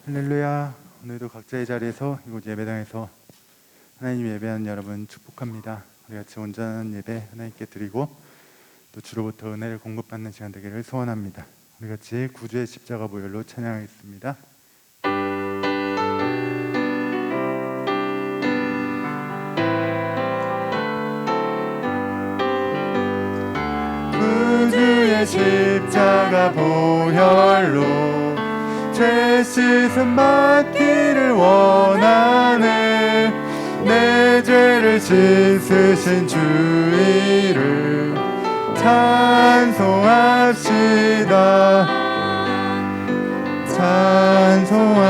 할렐루야. 오늘도 각자의 자리에서 이곳 예배당에서 하나님 예배하는 여러분 축복합니다. 우리 같이 온전한 예배 하나님께 드리고 또 주로부터 은혜를 공급받는 시간 되기를 소원합니다. 우리 같이 구주의 십자가 보혈로 찬양하겠습니다. 구주의 십자가 보혈로 죄 씻음 받기를 원하네. 내 죄를 씻으신 주 이름 찬송합시다. 찬송합시다.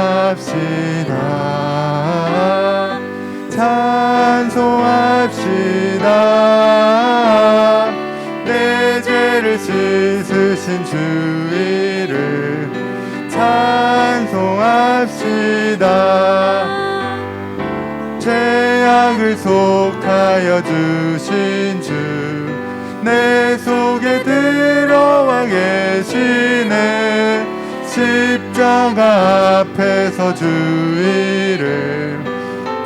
찬송합시다. 내 죄를 씻으신 주 이름 찬송합시다. 죄악을 속하여 주신 주 내 속에 들어와 계시네. 십자가 앞에서 주 이름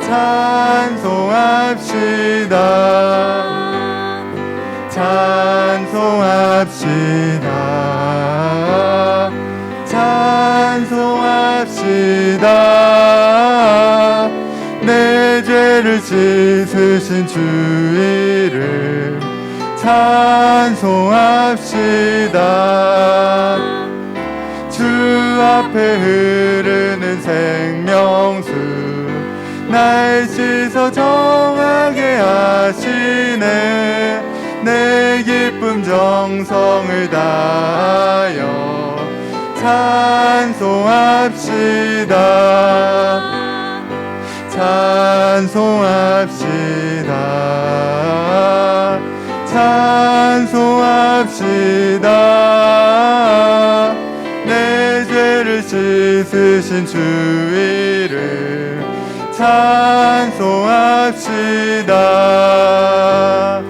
찬송합시다. 찬송합시다. 찬송합시다. 내 죄를 씻으신 주 이름 찬송합시다. 주 앞에 흐르는 생명수 날 씻어 정하게 하시네. 내 기쁨 정성을 다하여 찬송합시다. 찬송합시다. 찬송합시다. 내 죄를 씻으신 주 이름 찬송합시다.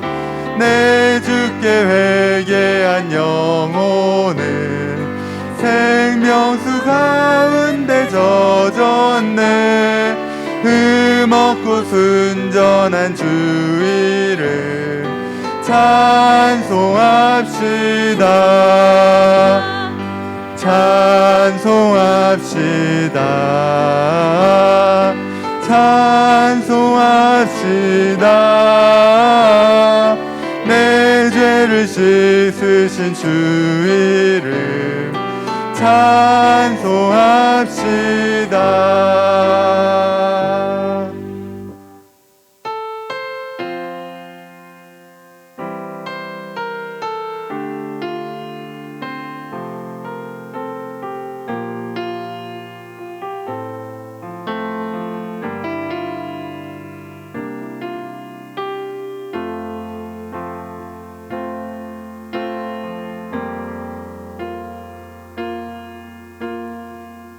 내 주께 회개한 영혼은 생명수 가운데 젖었네. 흠없고 순전한 주 이름 찬송합시다. 찬송합시다. 찬송합시다. 내 죄를 씻으신 주 이름 찬송합시다.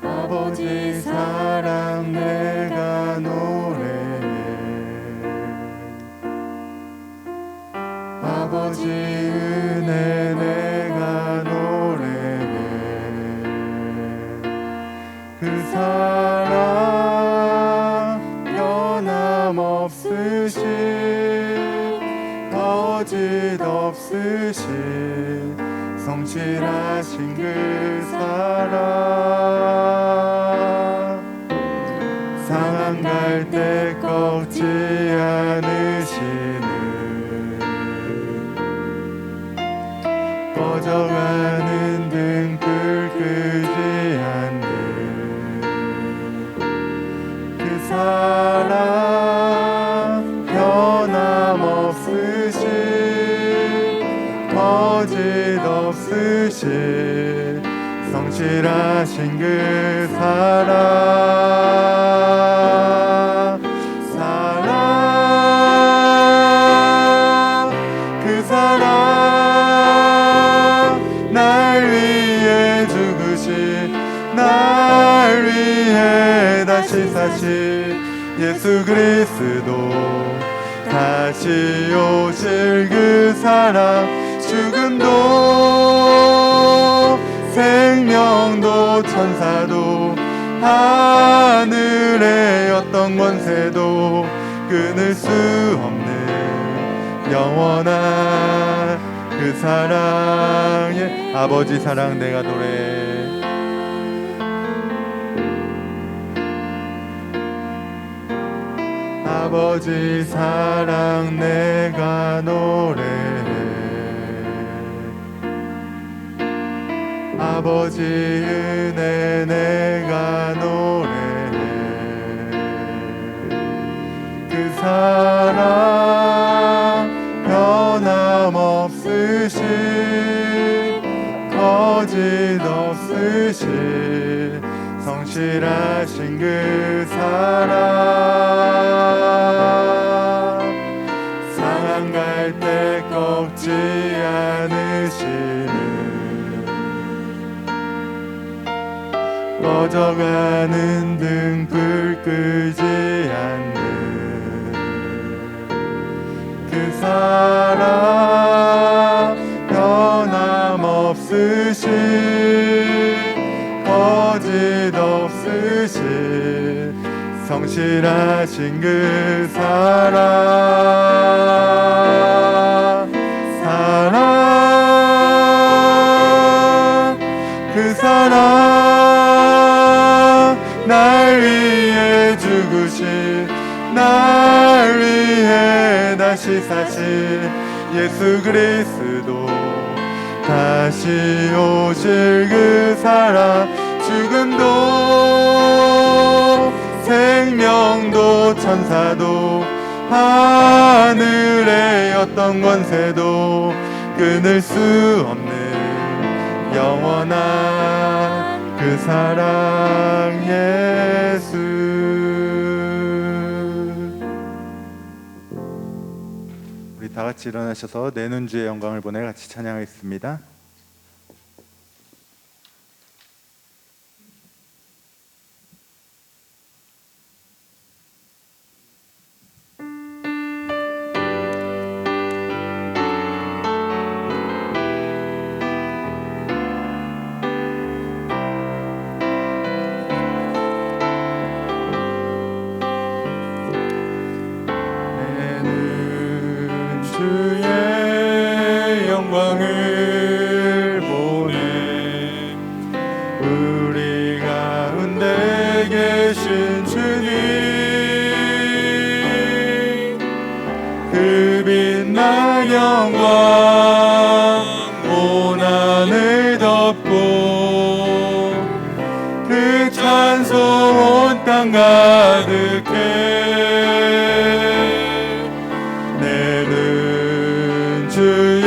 아버지 사랑 내가 노래해. 아버지 은혜 내가 노래해. 그 사랑 변함없으신 거짓 없으신 성실하신 그 사랑 상한 갈 때 꺾지 않으시는 꺼져가는 등불 끄지 않는 그 사랑 변함없으신 거짓 없으신 성실하신 그 사랑 그 사랑 날 위해 죽으신 날 위해 다시 사신 예수 그리스도 다시 오실 그 사랑 죽음도 생명도 천사도 하늘의 어떤 권세도 끊을 수 없는 영원한 그 사랑의 아버지 사랑 내가 노래. 아버지 사랑 내가 노래해. 아버지 은혜 내가 노래해. 그 사랑 변함없으신 거짓 없으신 성실하신 그 사랑 상한 갈 때 꺾지 않으시는 꺼져가는 등불 끄지 않는 그 사랑 변함없으신 거짓 없으신 성실하신 그 사랑 그 사랑 날 위해 죽으신 날 위해 다시 사신 예수 그리스도 다시 오실 그 사랑 죽음도 생명도 천사도 하늘의 어떤 권세도 끊을 수 없는 영원한 그 사랑 예수. 우리 다 같이 일어나셔서 내는 주의 영광을 보내 같이 찬양하겠습니다. 주의 영광을 보내 우리 가운데 계신 주님 그 빛난 영광 온 하늘 덮고 그 찬송 온 땅 가득해 주의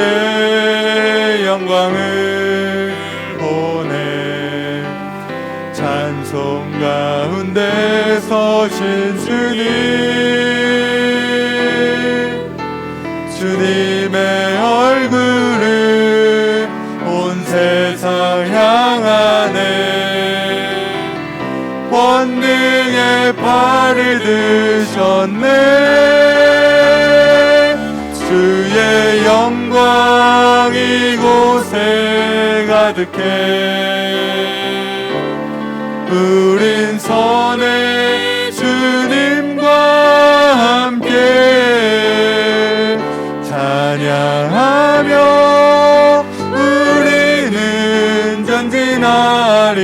영광을 보내 찬송 가운데 서신 주님 주님의 얼굴을 온 세상 향하네 권능의 팔을 드셨네 주의 영광 이곳에 가득해 우린 선의 주님과 함께 찬양하며 우리는 전진하리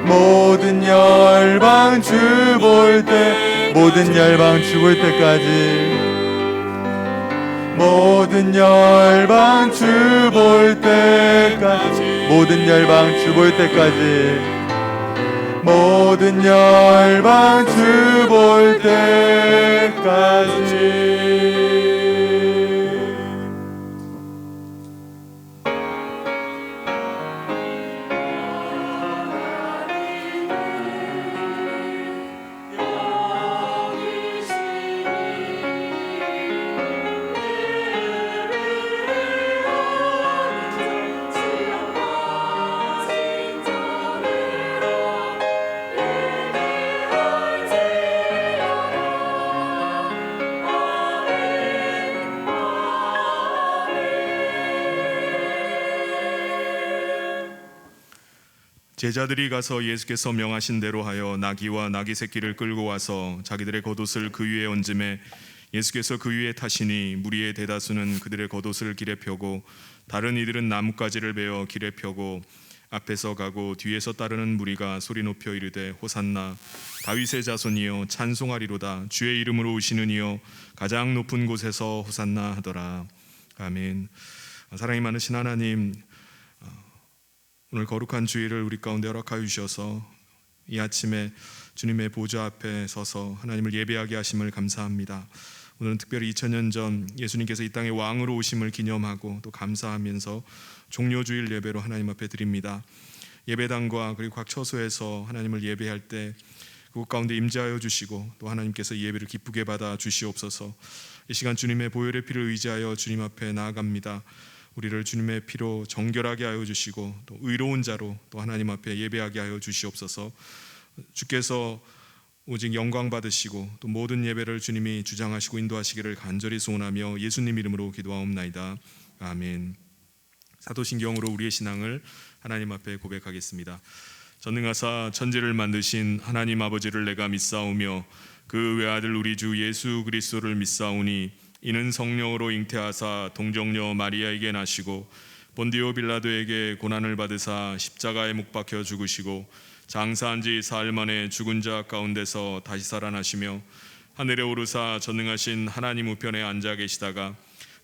모든 열방 주 볼 때 모든 열방 주 볼 때까지 모든 열방 주 볼 때까지 모든 열방 주 볼 때까지 모든 열방 주 볼 때까지 제자들이 가서 예수께서 명하신 대로 하여 나귀와 나귀 새끼를 끌고 와서 자기들의 겉옷을 그 위에 얹음에 예수께서 그 위에 타시니 무리의 대다수는 그들의 겉옷을 길에 펴고 다른 이들은 나뭇가지를 베어 길에 펴고 앞에서 가고 뒤에서 따르는 무리가 소리 높여 이르되 호산나 다윗의 자손이여 찬송하리로다 주의 이름으로 오시는 이여 가장 높은 곳에서 호산나 하더라. 아멘. 사랑이 많으신 하나님, 오늘 거룩한 주일을 우리 가운데 허락하여 주셔서 이 아침에 주님의 보좌 앞에 서서 하나님을 예배하게 하심을 감사합니다. 오늘은 특별히 2000년 전 예수님께서 이 땅에 왕으로 오심을 기념하고 또 감사하면서 종료주일 예배로 하나님 앞에 드립니다. 예배당과 그리고 각 처소에서 하나님을 예배할 때 그곳 가운데 임재하여 주시고 또 하나님께서 이 예배를 기쁘게 받아 주시옵소서. 이 시간 주님의 보혈의 피를 의지하여 주님 앞에 나아갑니다. 우리를 주님의 피로 정결하게 하여 주시고 또 의로운 자로 또 하나님 앞에 예배하게 하여 주시옵소서. 주께서 오직 영광 받으시고 또 모든 예배를 주님이 주장하시고 인도하시기를 간절히 소원하며 예수님 이름으로 기도하옵나이다. 아멘. 사도신경으로 우리의 신앙을 하나님 앞에 고백하겠습니다. 전능하사 천지를 만드신 하나님 아버지를 내가 믿사오며 그 외아들 우리 주 예수 그리스도를 믿사오니 이는 성령으로 잉태하사 동정녀 마리아에게 나시고 본디오 빌라도에게 고난을 받으사 십자가에 못 박혀 죽으시고 장사한 지 사흘 만에 죽은 자 가운데서 다시 살아나시며 하늘에 오르사 전능하신 하나님 우편에 앉아 계시다가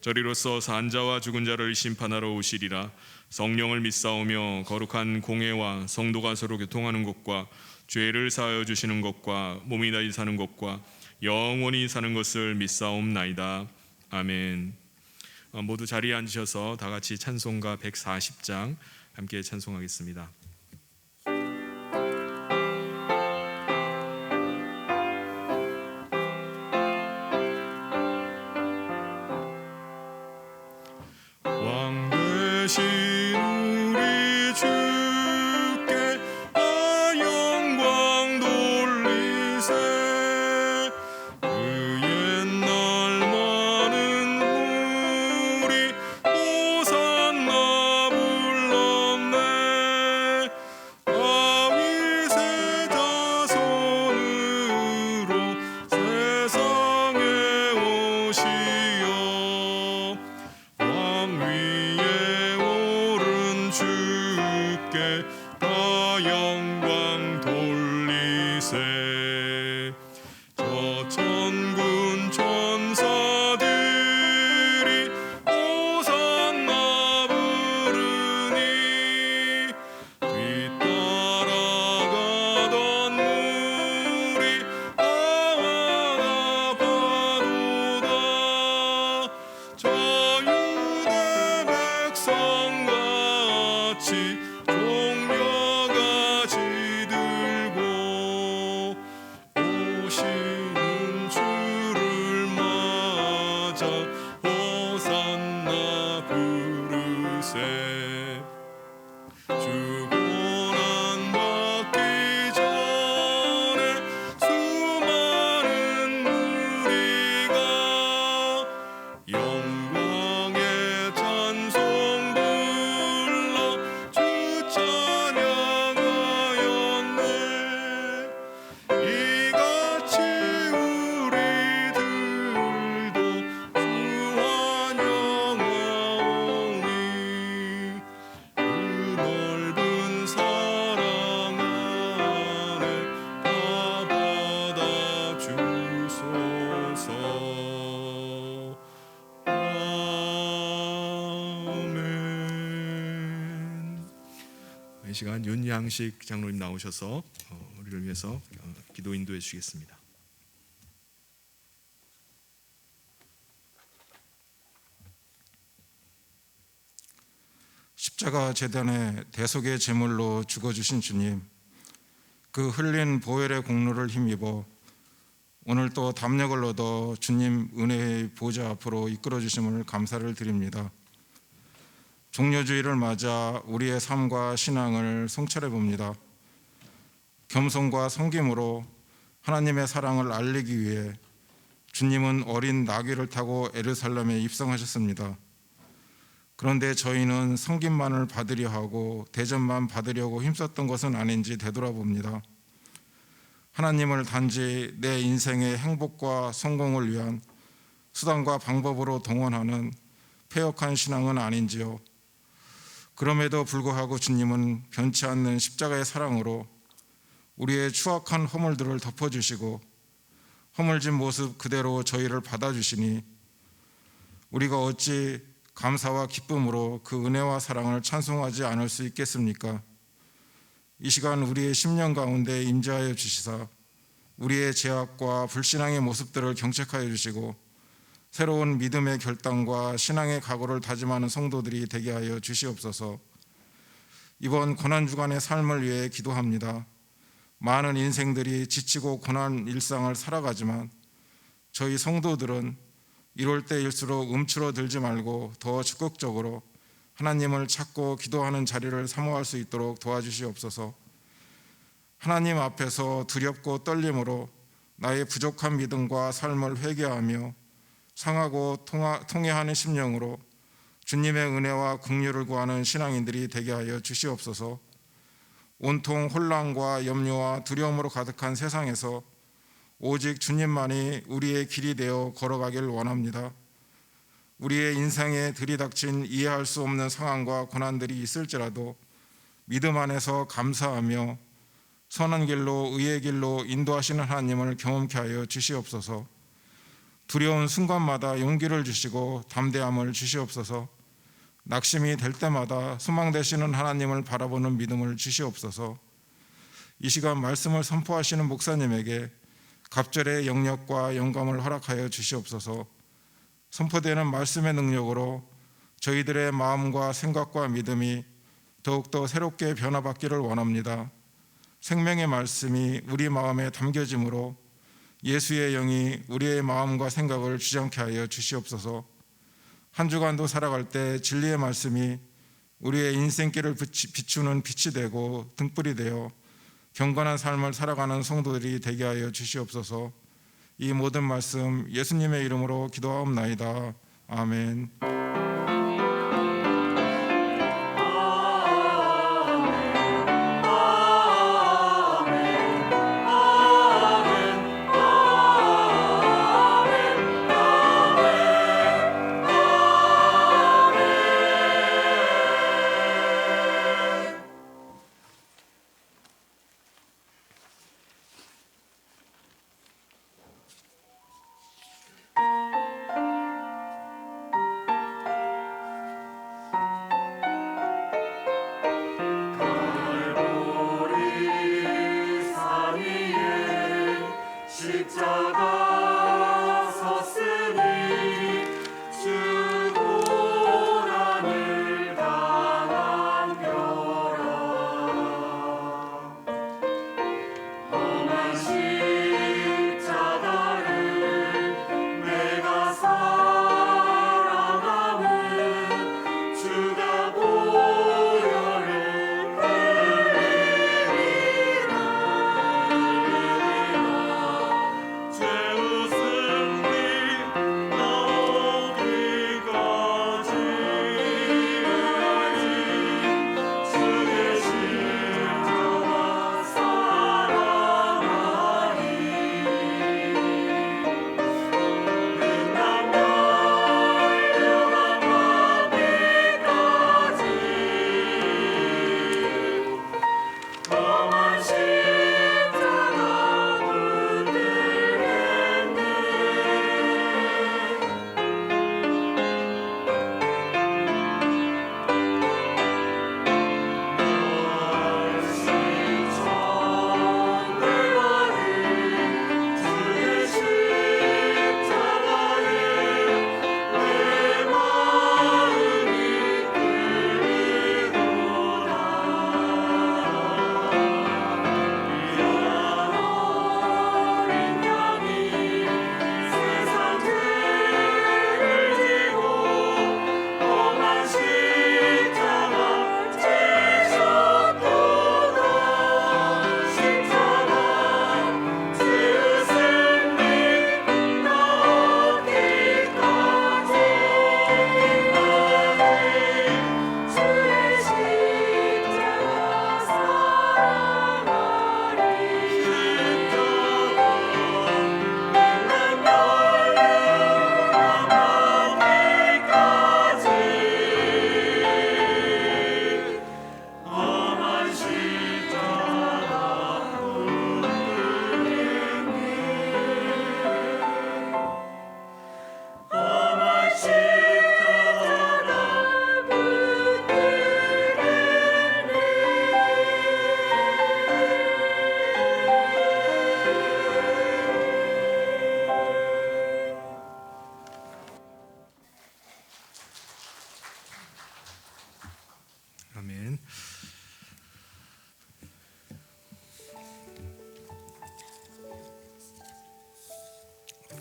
저리로서 산 자와 죽은 자를 심판하러 오시리라. 성령을 믿사오며 거룩한 공회와 성도가 서로 교통하는 것과 죄를 사하여 주시는 것과 몸이 다시 사는 것과 영원히 사는 것을 믿사옵나이다. 아멘. 모두 자리에 앉으셔서 다 같이 찬송가 140장 함께 찬송하겠습니다. 왕 되신 우리 주께 영광 돌리세. 그 옛날 많은 무리 호산나 불렀네. 다윗의 자손으로 세상에 오시어 왕 위에 오른 주께 다 영광 돌리세. 저 천군 천사들이 호산나 부르니 뒤따라가던 무리 나와 가도다. 저 유대 백성같이 종려같이 들고 오시는 주를 맞아 호산나 부르세. 주 고난 받기 전에 수많은 무리가 영광의 찬송 불러 주 찬양하였네. 이같이 우리들도 주 환영하오니 그 넓은 사랑 안에 다 받아 주소서. 아멘. 이 시간 윤양식 장로님 나오셔서 우리를 위해서 기도 인도해 주시겠습니다. 십자가 제단의 대속의 제물로 죽어주신 주님, 그 흘린 보혈의 공로를 힘입어 오늘 또 담력을 얻어 주님 은혜의 보좌 앞으로 이끌어 주심을 감사를 드립니다. 종료주의를 맞아 우리의 삶과 신앙을 성찰해 봅니다. 겸손과 섬김으로 하나님의 사랑을 알리기 위해 주님은 어린 나귀를 타고 예루살렘에 입성하셨습니다. 그런데 저희는 섬김만을 받으려 하고 대접만 받으려고 힘썼던 것은 아닌지 되돌아봅니다. 하나님을 단지 내 인생의 행복과 성공을 위한 수단과 방법으로 동원하는 패역한 신앙은 아닌지요. 그럼에도 불구하고 주님은 변치 않는 십자가의 사랑으로 우리의 추악한 허물들을 덮어주시고 허물진 모습 그대로 저희를 받아주시니 우리가 어찌 감사와 기쁨으로 그 은혜와 사랑을 찬송하지 않을 수 있겠습니까? 이 시간 우리의 심령 가운데 임재하여 주시사 우리의 죄악과 불신앙의 모습들을 경책하여 주시고 새로운 믿음의 결단과 신앙의 각오를 다짐하는 성도들이 되게 하여 주시옵소서. 이번 고난주간의 삶을 위해 기도합니다. 많은 인생들이 지치고 고난 일상을 살아가지만 저희 성도들은 이럴 때일수록 움츠러들지 말고 더 적극적으로 하나님을 찾고 기도하는 자리를 사모할 수 있도록 도와주시옵소서. 하나님 앞에서 두렵고 떨림으로 나의 부족한 믿음과 삶을 회개하며 상하고 통회하는 심령으로 주님의 은혜와 긍휼을 구하는 신앙인들이 되게 하여 주시옵소서. 온통 혼란과 염려와 두려움으로 가득한 세상에서 오직 주님만이 우리의 길이 되어 걸어가길 원합니다. 우리의 인생에 들이닥친 이해할 수 없는 상황과 고난들이 있을지라도 믿음 안에서 감사하며 선한 길로 의의 길로 인도하시는 하나님을 경험케 하여 주시옵소서. 두려운 순간마다 용기를 주시고 담대함을 주시옵소서. 낙심이 될 때마다 소망 되시는 하나님을 바라보는 믿음을 주시옵소서. 이 시간 말씀을 선포하시는 목사님에게 갑절의 영역과 영감을 허락하여 주시옵소서. 선포되는 말씀의 능력으로 저희들의 마음과 생각과 믿음이 더욱더 새롭게 변화받기를 원합니다. 생명의 말씀이 우리 마음에 담겨짐으로 예수의 영이 우리의 마음과 생각을 주장케 하여 주시옵소서. 한 주간도 살아갈 때 진리의 말씀이 우리의 인생길을 비추는 빛이 되고 등불이 되어 경건한 삶을 살아가는 성도들이 되게 하여 주시옵소서. 이 모든 말씀 예수님의 이름으로 기도하옵나이다. 아멘. 죄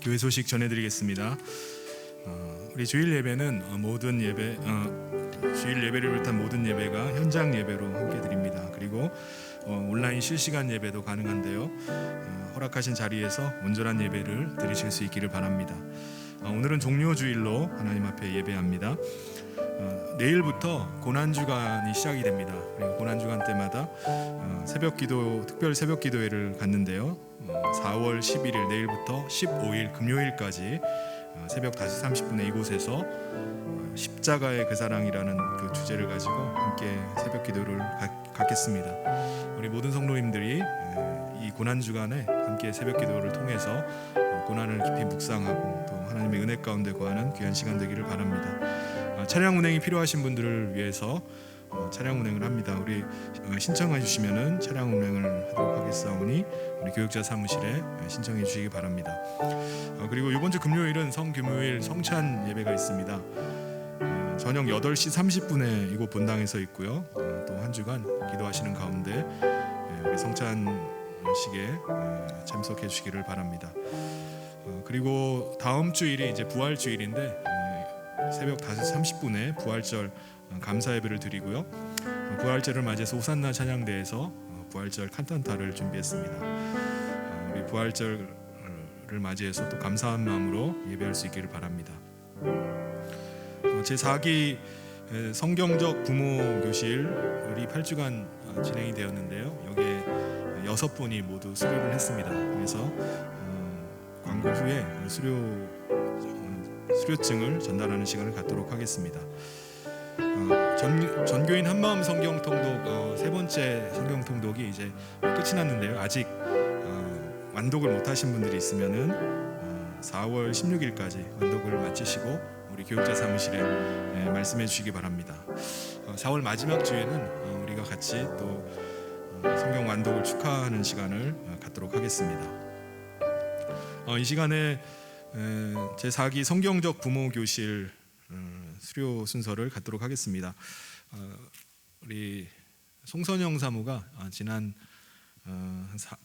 교회 소식 전해드리겠습니다. 우리 주일 예배는 모든 예배, 주일 예배를 비롯한 모든 예배가 현장 예배로 함께 드립니다. 그리고 온라인 실시간 예배도 가능한데요. 허락하신 자리에서 온전한 예배를 드리실 수 있기를 바랍니다. 오늘은 종료 주일로 하나님 앞에 예배합니다. 내일부터 고난주간이 시작이 됩니다. 그리고 고난주간 때마다 새벽기도, 특별 새벽기도회를 갖는데요. 4월 11일 내일부터 15일 금요일까지 새벽 5시 30분에 이곳에서 십자가의 그 사랑이라는 그 주제를 가지고 함께 새벽기도를 갖겠습니다. 우리 모든 성도님들이 이 고난주간에 함께 새벽기도를 통해서 고난을 깊이 묵상하고 또 하나님의 은혜 가운데 거하는 귀한 시간 되기를 바랍니다. 차량 운행이 필요하신 분들을 위해서 차량 운행을 합니다. 우리 신청해 주시면은 차량 운행을 하도록 하겠사오니 우리 교육자 사무실에 신청해 주시기 바랍니다. 그리고 이번 주 금요일은 성금요일 성찬 예배가 있습니다. 저녁 8시 30분에 이곳 본당에서 있고요. 또 한 주간 기도하시는 가운데 우리 성찬식에 참석해 주시기를 바랍니다. 그리고 다음 주일이 이제 부활 주일인데 새벽 5시 30분에 부활절 감사 예배를 드리고요. 부활절을 맞이해서 호산나 찬양대에서 부활절 칸탄타를 준비했습니다. 우리 부활절을 맞이해서 또 감사한 마음으로 예배할 수 있기를 바랍니다. 제4기 성경적 부모 교실 우리 8주간 진행이 되었는데요. 여기에 6분이 모두 수료를 했습니다. 그래서 광고 후에 수료증을 전달하는 시간을 갖도록 하겠습니다. 전교인 한마음 성경통독 세 번째 성경통독이 이제 끝이 났는데요. 아직 완독을 못하신 분들이 있으면은 4월 16일까지 완독을 마치시고 우리 교육자 사무실에 말씀해 주시기 바랍니다. 4월 마지막 주에는 우리가 같이 또 성경 완독을 축하하는 시간을 갖도록 하겠습니다. 이 시간에 제4기 성경적 부모 교실 수료 순서를 갖도록 하겠습니다. 우리 송선영 사무가 지난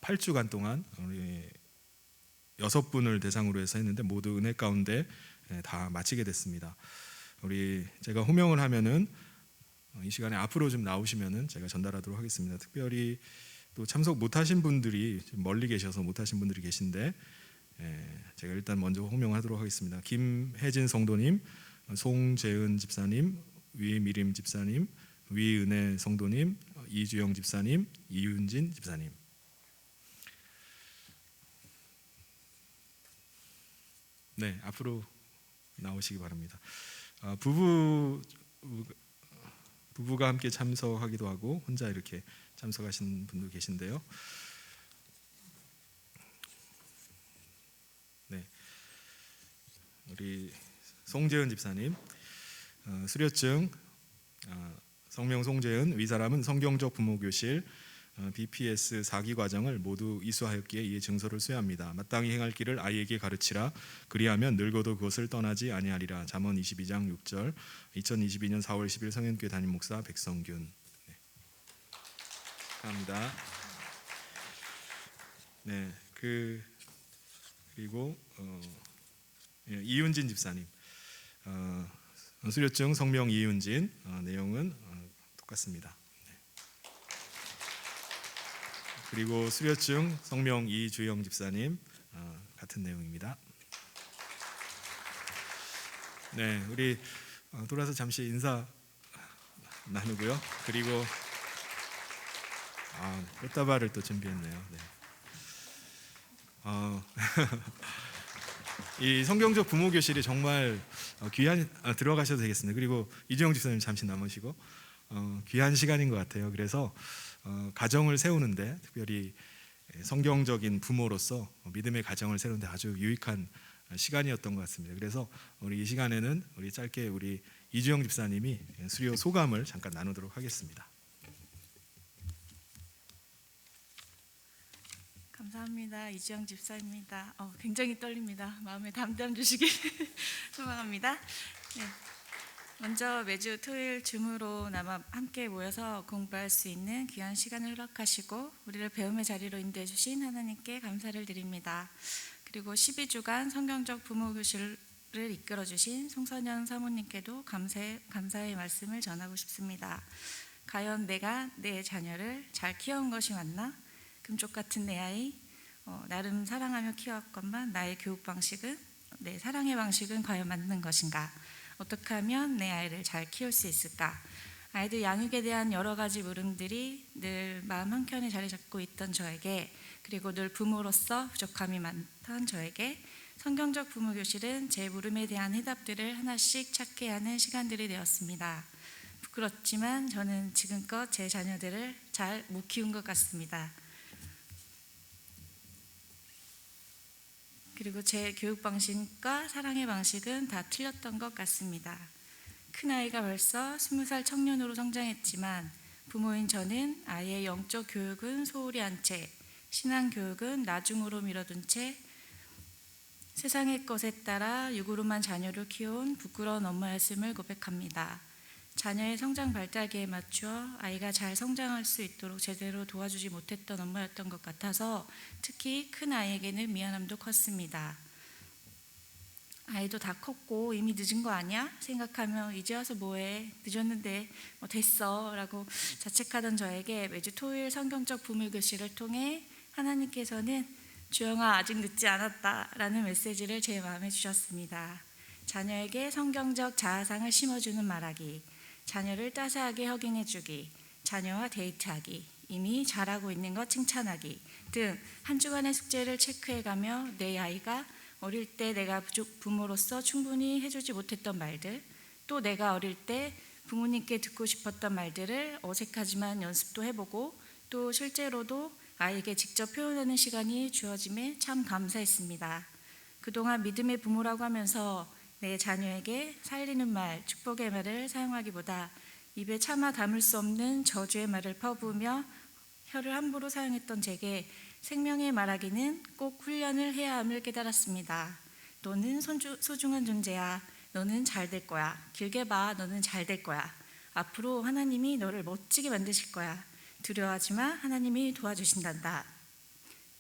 8주간 동안 우리 6분을 대상으로 해서 했는데 모두 은혜 가운데 다 마치게 됐습니다. 제가 호명을 하면은 이 시간에 앞으로 좀 나오시면은 제가 전달하도록 하겠습니다. 특별히 또 참석 못하신 분들이 좀 멀리 계셔서 못하신 분들이 계신데 제가 일단 먼저 호명하도록 하겠습니다. 김혜진 성도님, 송재은 집사님, 위미림 집사님, 위은혜 성도님, 이주영 집사님, 이윤진 집사님. 네, 앞으로 나오시기 바랍니다. 부부가 함께 참석하기도 하고 혼자 이렇게 참석하신 분도 계신데요. 네, 우리 송재은 집사님 수료증 성명 송재은 위사람은 성경적 부모교실 BPS 4기 과정을 모두 이수하였기에 이에 증서를 수여합니다. 마땅히 행할 길을 아이에게 가르치라. 그리하면 늙어도 그것을 떠나지 아니하리라. 잠언 22장 6절. 2022년 4월 10일 성현교회 담임 목사 백성균. 네. 감사합니다. 네, 그리고 이윤진 집사님 수료증 성명 이윤진 내용은 똑같습니다. 그리고 수료증 성명 이주영 집사님 같은 내용입니다. 네, 우리 돌아서 잠시 인사 나누고요. 그리고 꽃다발을 또 준비했네요. 네. 이 성경적 부모 교실이 정말 귀한 들어가셔도 되겠습니다. 그리고 이주영 집사님 잠시 남으시고 귀한 시간인 것 같아요. 그래서 가정을 세우는데 특별히 성경적인 부모로서 믿음의 가정을 세우는데 아주 유익한 시간이었던 것 같습니다. 그래서 우리 이 시간에는 우리 짧게 우리 이주영 집사님이 수료 소감을 잠깐 나누도록 하겠습니다. 감사합니다. 이주영 집사입니다. 굉장히 떨립니다. 마음에 담담 주시길 소망합니다. 네. 먼저 매주 토요일 줌으로나마 함께 모여서 공부할 수 있는 귀한 시간을 허락하시고 우리를 배움의 자리로 인도해 주신 하나님께 감사를 드립니다. 그리고 12주간 성경적 부모 교실을 이끌어 주신 송선영 사모님께도 감사의 말씀을 전하고 싶습니다. 과연 내가 내 자녀를 잘 키운 것이 맞나? 금쪽 같은 내 아이, 나름 사랑하며 키웠건만 나의 교육 방식은, 내 사랑의 방식은 과연 맞는 것인가? 어떻게 하면 내 아이를 잘 키울 수 있을까? 아이들 양육에 대한 여러 가지 물음들이 늘 마음 한켠에 자리 잡고 있던 저에게, 그리고 늘 부모로서 부족함이 많던 저에게 성경적 부모 교실은 제 물음에 대한 해답들을 하나씩 찾게 하는 시간들이 되었습니다. 부끄럽지만 저는 지금껏 제 자녀들을 잘 못 키운 것 같습니다. 그리고 제 교육 방식과 사랑의 방식은 다 틀렸던 것 같습니다. 큰아이가 벌써 20살 청년으로 성장했지만 부모인 저는 아이의 영적 교육은 소홀히 한 채, 신앙 교육은 나중으로 미뤄둔 채 세상의 것에 따라 육으로만 자녀를 키워온 부끄러운 엄마였음을 고백합니다. 자녀의 성장 발달기에 맞추어 아이가 잘 성장할 수 있도록 제대로 도와주지 못했던 엄마였던 것 같아서 특히 큰 아이에게는 미안함도 컸습니다. 아이도 다 컸고 이미 늦은 거 아니야? 생각하며 이제 와서 뭐해? 늦었는데 됐어 라고 자책하던 저에게 매주 토요일 성경적 부모 교실을 통해 하나님께서는 주영아 아직 늦지 않았다 라는 메시지를 제 마음에 주셨습니다. 자녀에게 성경적 자아상을 심어주는 말하기, 자녀를 따스하게 허깅해주기, 자녀와 데이트하기, 이미 잘하고 있는 것 칭찬하기 등 한 주간의 숙제를 체크해가며 내 아이가 어릴 때 내가 부모로서 충분히 해주지 못했던 말들, 또 내가 어릴 때 부모님께 듣고 싶었던 말들을 어색하지만 연습도 해보고 또 실제로도 아이에게 직접 표현하는 시간이 주어짐에 참 감사했습니다. 그동안 믿음의 부모라고 하면서 내 자녀에게 살리는 말, 축복의 말을 사용하기보다 입에 차마 담을 수 없는 저주의 말을 퍼부으며 혀를 함부로 사용했던 제게 생명의 말하기는 꼭 훈련을 해야 함을 깨달았습니다. 너는 소중한 존재야. 너는 잘 될 거야. 길게 봐. 너는 잘 될 거야. 앞으로 하나님이 너를 멋지게 만드실 거야. 두려워하지 마. 하나님이 도와주신단다.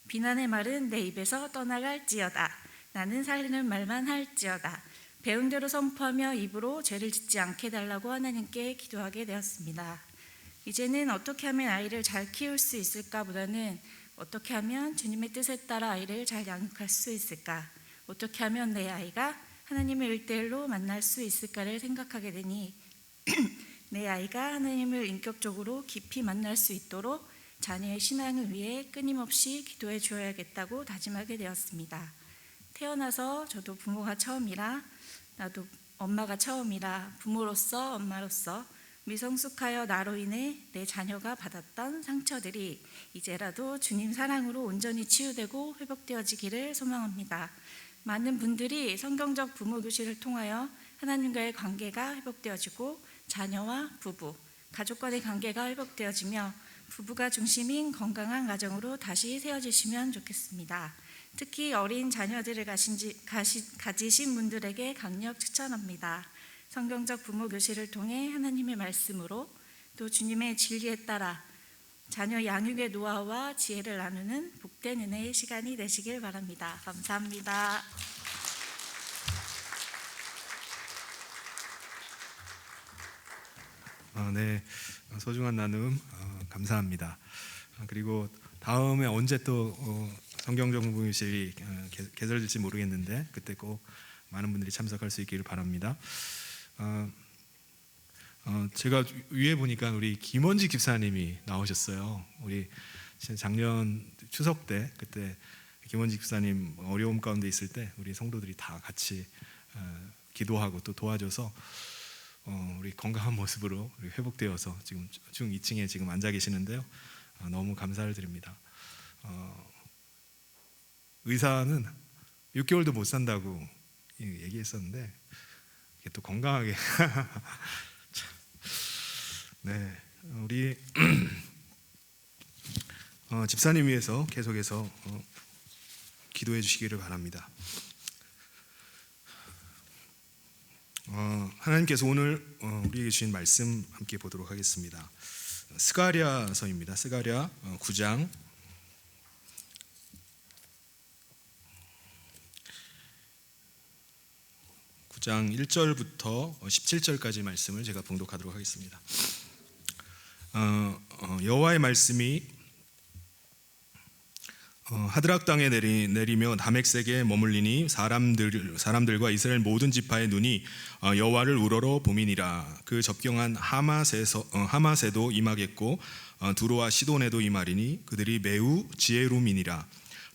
비난의 말은 내 입에서 떠나갈지어다. 나는 살리는 말만 할지어다. 배운 대로 선포하며 입으로 죄를 짓지 않게 달라고 하나님께 기도하게 되었습니다. 이제는 어떻게 하면 아이를 잘 키울 수 있을까 보다는 어떻게 하면 주님의 뜻에 따라 아이를 잘 양육할 수 있을까? 어떻게 하면 내 아이가 하나님을 1대1로 만날 수 있을까를 생각하게 되니 내 아이가 하나님을 인격적으로 깊이 만날 수 있도록 자녀의 신앙을 위해 끊임없이 기도해 주어야겠다고 다짐하게 되었습니다. 태어나서 저도 부모가 처음이라, 나도 엄마가 처음이라 부모로서 엄마로서 미성숙하여 나로 인해 내 자녀가 받았던 상처들이 이제라도 주님 사랑으로 온전히 치유되고 회복되어지기를 소망합니다. 많은 분들이 성경적 부모 교실을 통하여 하나님과의 관계가 회복되어지고 자녀와 부부, 가족 간의 관계가 회복되어지며 부부가 중심인 건강한 가정으로 다시 세워지시면 좋겠습니다. 특히 어린 자녀들을 가지신 분들에게 강력 추천합니다. 성경적 부모 교실을 통해 하나님의 말씀으로 또 주님의 진리에 따라 자녀 양육의 노하우와 지혜를 나누는 복된 은혜의 시간이 되시길 바랍니다. 감사합니다. 네, 소중한 나눔 감사합니다. 그리고 다음에 언제 또 성경적 부모 교실이 개설될지 모르겠는데 그때 꼭 많은 분들이 참석할 수 있기를 바랍니다. 제가 위에 보니까 우리 김원지 집사님이 나오셨어요. 우리 작년 추석 때 그때 김원지 집사님 어려움 가운데 있을 때 우리 성도들이 다 같이 기도하고 또 도와줘서 우리 건강한 모습으로 우리 회복되어서 지금 중 2층에 지금 앉아 계시는데요. 너무 감사를 드립니다. 의사는 6개월도 못 산다고 얘기했었는데 이게 또 건강하게 네, 우리 집사님 위해서 계속해서 기도해 주시기를 바랍니다. 하나님께서 오늘 우리에게 주신 말씀 함께 보도록 하겠습니다. 스가랴서입니다. 스가랴 9장 6장 1절부터 17절까지 말씀을 제가 봉독하도록 하겠습니다. 여호와의 말씀이 하드락 땅에 내리며 다메섹에 머물리니 사람들과 이스라엘 모든 지파의 눈이 여호와를 우러러 봄이니라. 그 접경한 하마세도 임하겠고 두로와 시돈에도 임하리니 그들이 매우 지혜로움이니라.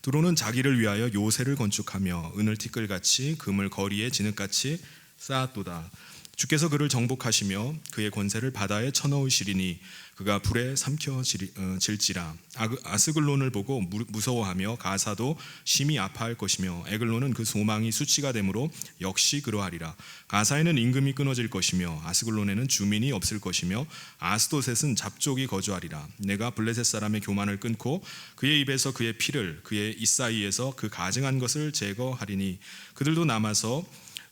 두로는 자기를 위하여 요새를 건축하며 은을 티끌같이 금을 거리에 진흙같이 쌓았도다. 주께서 그를 정복하시며 그의 권세를 바다에 쳐넣으시리니 그가 불에 삼켜질지라. 아스글론을 보고 무서워하며 가사도 심히 아파할 것이며 에글론은 그 소망이 수치가 되므로 역시 그러하리라. 가사에는 임금이 끊어질 것이며 아스글론에는 주민이 없을 것이며 아스도셋은 잡족이 거주하리라. 내가 블레셋 사람의 교만을 끊고 그의 입에서 그의 피를 그의 이사이에서 그 가증한 것을 제거하리니 그들도 남아서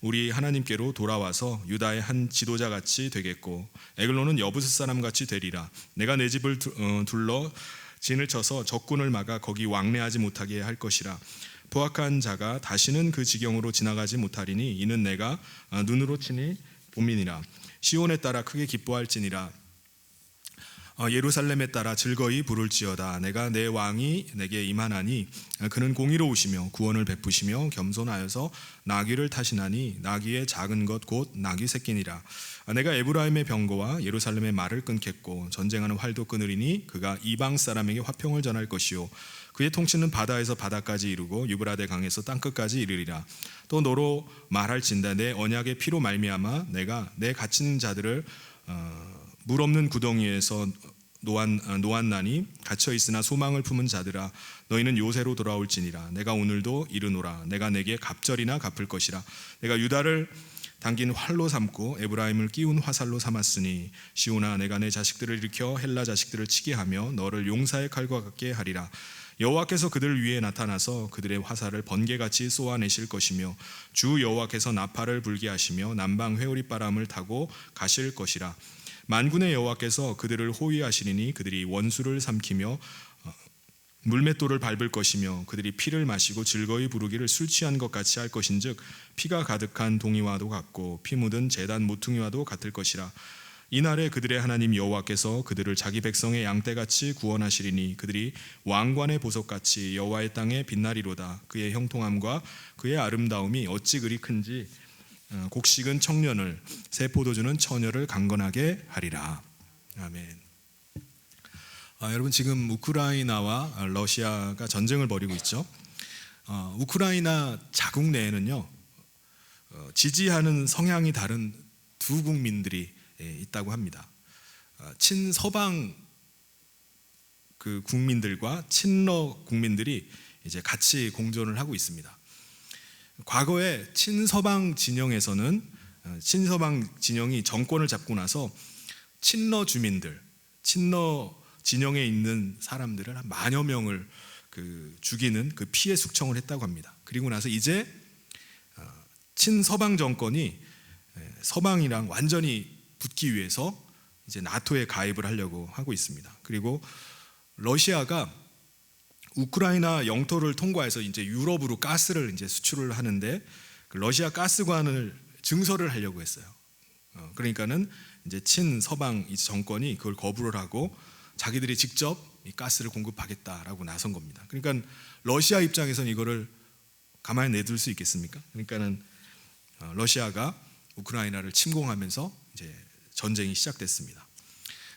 우리 하나님께로 돌아와서 유다의 한 지도자같이 되겠고 에글론은 여부스 사람같이 되리라. 내가 내 집을 둘러 진을 쳐서 적군을 막아 거기 왕래하지 못하게 할 것이라. 포악한 자가 다시는 그 지경으로 지나가지 못하리니 이는 내가 눈으로 치니 봄이니라. 시온에 따라 크게 기뻐할지니라. 예루살렘에 따라 즐거이 부를지어다. 내가 내 왕이 내게 임하나니 그는 공의로우시며 구원을 베푸시며 겸손하여서 나귀를 타시나니 나귀의 작은 것 곧 나귀 새끼니라. 내가 에브라임의 병거와 예루살렘의 말을 끊겠고 전쟁하는 활도 끊으리니 그가 이방 사람에게 화평을 전할 것이요 그의 통치는 바다에서 바다까지 이르고 유브라데 강에서 땅끝까지 이르리라. 또 너로 말할진대 내 언약의 피로 말미암아 내가 내 갇힌 자들을 물 없는 구덩이에서 놓았나니 갇혀 있으나 소망을 품은 자들아 너희는 요새로 돌아올지니라. 내가 오늘도 이르노라. 내가 내게 갑절이나 갚을 것이라. 내가 유다를 당긴 활로 삼고 에브라임을 끼운 화살로 삼았으니 시온아 내가 내 자식들을 일으켜 헬라 자식들을 치게 하며 너를 용사의 칼과 같게 하리라. 여호와께서 그들 위에 나타나서 그들의 화살을 번개같이 쏘아내실 것이며 주 여호와께서 나팔을 불게 하시며 남방 회오리바람을 타고 가실 것이라. 만군의 여호와께서 그들을 호위하시리니 그들이 원수를 삼키며 물맷돌을 밟을 것이며 그들이 피를 마시고 즐거이 부르기를 술 취한 것 같이 할 것인즉 피가 가득한 동이와도 같고 피 묻은 제단 모퉁이와도 같을 것이라. 이날에 그들의 하나님 여호와께서 그들을 자기 백성의 양떼같이 구원하시리니 그들이 왕관의 보석같이 여호와의 땅에 빛나리로다. 그의 형통함과 그의 아름다움이 어찌 그리 큰지 곡식은 청년을 새 포도주는 처녀를 강건하게 하리라. 아멘. 여러분 지금 우크라이나와 러시아가 전쟁을 벌이고 있죠. 우크라이나 자국 내에는요 지지하는 성향이 다른 두 국민들이 있다고 합니다. 친서방 그 국민들과 친러 국민들이 이제 같이 공존을 하고 있습니다. 과거에 친서방 진영에서는 친서방 진영이 정권을 잡고 나서 친러 주민들, 친러 진영에 있는 사람들을 한 만여 명을 죽이는 그 피해 숙청을 했다고 합니다. 그리고 나서 이제 친서방 정권이 서방이랑 완전히 붙기 위해서 이제 나토에 가입을 하려고 하고 있습니다. 그리고 러시아가 우크라이나 영토를 통과해서 이제 유럽으로 가스를 이제 수출을 하는데 그 러시아 가스관을 증설을 하려고 했어요. 그러니까는 이제 친서방 이 정권이 그걸 거부를 하고 자기들이 직접 이 가스를 공급하겠다라고 나선 겁니다. 그러니까 러시아 입장에서는 이거를 가만히 내둘 수 있겠습니까? 그러니까는 러시아가 우크라이나를 침공하면서 이제 전쟁이 시작됐습니다.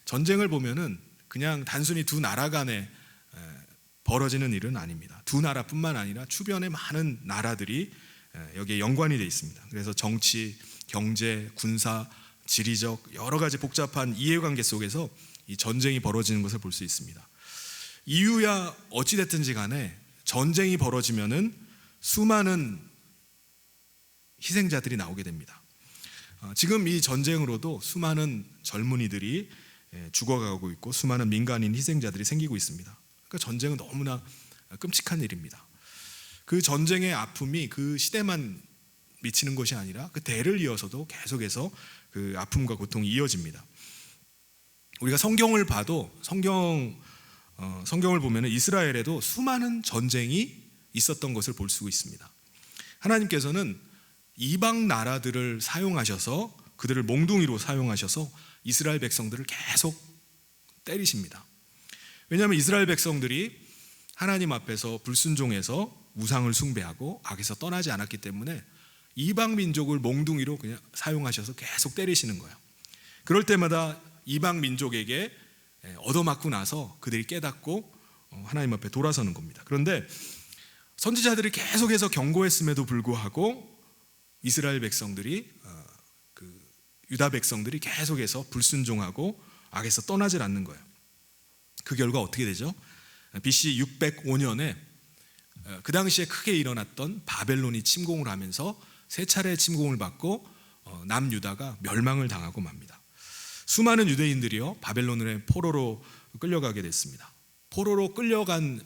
전쟁을 보면은 그냥 단순히 두 나라 간에 벌어지는 일은 아닙니다. 두 나라뿐만 아니라 주변의 많은 나라들이 여기에 연관이 되어 있습니다. 그래서 정치, 경제, 군사, 지리적 여러 가지 복잡한 이해관계 속에서 이 전쟁이 벌어지는 것을 볼 수 있습니다. 이유야 어찌 됐든지 간에 전쟁이 벌어지면은 수많은 희생자들이 나오게 됩니다. 지금 이 전쟁으로도 수많은 젊은이들이 죽어가고 있고 수많은 민간인 희생자들이 생기고 있습니다. 그러니까 전쟁은 너무나 끔찍한 일입니다. 그 전쟁의 아픔이 그 시대만 미치는 것이 아니라 그 대를 이어서도 계속해서 그 아픔과 고통이 이어집니다. 우리가 성경을 봐도 성경을 보면 이스라엘에도 수많은 전쟁이 있었던 것을 볼 수 있습니다. 하나님께서는 이방 나라들을 사용하셔서 그들을 몽둥이로 사용하셔서 이스라엘 백성들을 계속 때리십니다. 왜냐하면 이스라엘 백성들이 하나님 앞에서 불순종해서 우상을 숭배하고 악에서 떠나지 않았기 때문에 이방 민족을 몽둥이로 그냥 사용하셔서 계속 때리시는 거예요. 그럴 때마다 이방 민족에게 얻어맞고 나서 그들이 깨닫고 하나님 앞에 돌아서는 겁니다. 그런데 선지자들이 계속해서 경고했음에도 불구하고 이스라엘 백성들이 유다 백성들이 계속해서 불순종하고 악에서 떠나질 않는 거예요. 그 결과 어떻게 되죠? BC 605년에 그 당시에 크게 일어났던 바벨론이 침공을 하면서 세 차례 침공을 받고 남유다가 멸망을 당하고 맙니다. 수많은 유대인들이요 바벨론의 포로로 끌려가게 됐습니다. 포로로 끌려간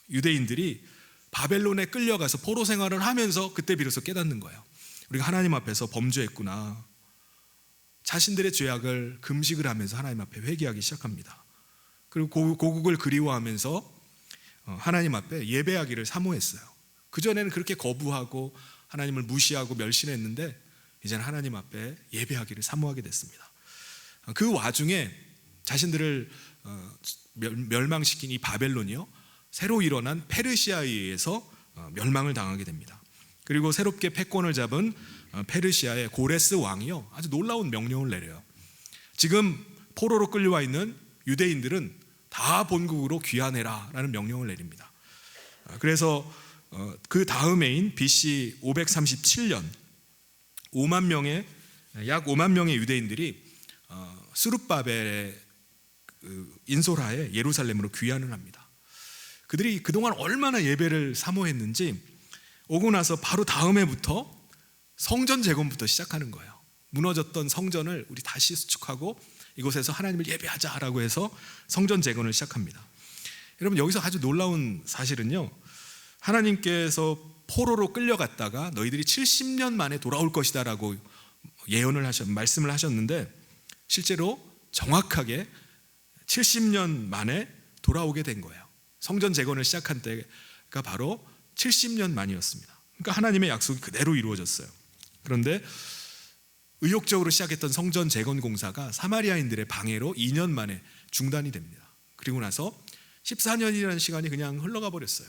유대인들이 바벨론에 끌려가서 포로 생활을 하면서 그때 비로소 깨닫는 거예요. 우리가 하나님 앞에서 범죄했구나. 자신들의 죄악을 금식을 하면서 하나님 앞에 회개하기 시작합니다. 그리고 고국을 그리워하면서 하나님 앞에 예배하기를 사모했어요. 그전에는 그렇게 거부하고 하나님을 무시하고 멸시했는데 이제는 하나님 앞에 예배하기를 사모하게 됐습니다. 그 와중에 자신들을 멸망시킨 이 바벨론이요 새로 일어난 페르시아에 의해서 멸망을 당하게 됩니다. 그리고 새롭게 패권을 잡은 페르시아의 고레스 왕이요 아주 놀라운 명령을 내려요. 지금 포로로 끌려와 있는 유대인들은 다 본국으로 귀환해라 라는 명령을 내립니다. 그래서 그 다음 해인 BC 537년 5만 명의 약 5만 명의 유대인들이 스룹바벨의 인솔하에 예루살렘으로 귀환을 합니다. 그들이 그동안 얼마나 예배를 사모했는지 오고 나서 바로 다음 해부터 성전 재건부터 시작하는 거예요. 무너졌던 성전을 우리 다시 수축하고 이곳에서 하나님을 예배하자라고 해서 성전 재건을 시작합니다. 여러분 여기서 아주 놀라운 사실은요 하나님께서 포로로 끌려갔다가 너희들이 70년 만에 돌아올 것이다 라고 말씀을 하셨는데 실제로 정확하게 70년 만에 돌아오게 된 거예요. 성전 재건을 시작한 때가 바로 70년 만이었습니다. 그러니까 하나님의 약속이 그대로 이루어졌어요. 그런데 의욕적으로 시작했던 성전 재건 공사가 사마리아인들의 방해로 2년 만에 중단이 됩니다. 그리고 나서 14년이라는 시간이 그냥 흘러가 버렸어요.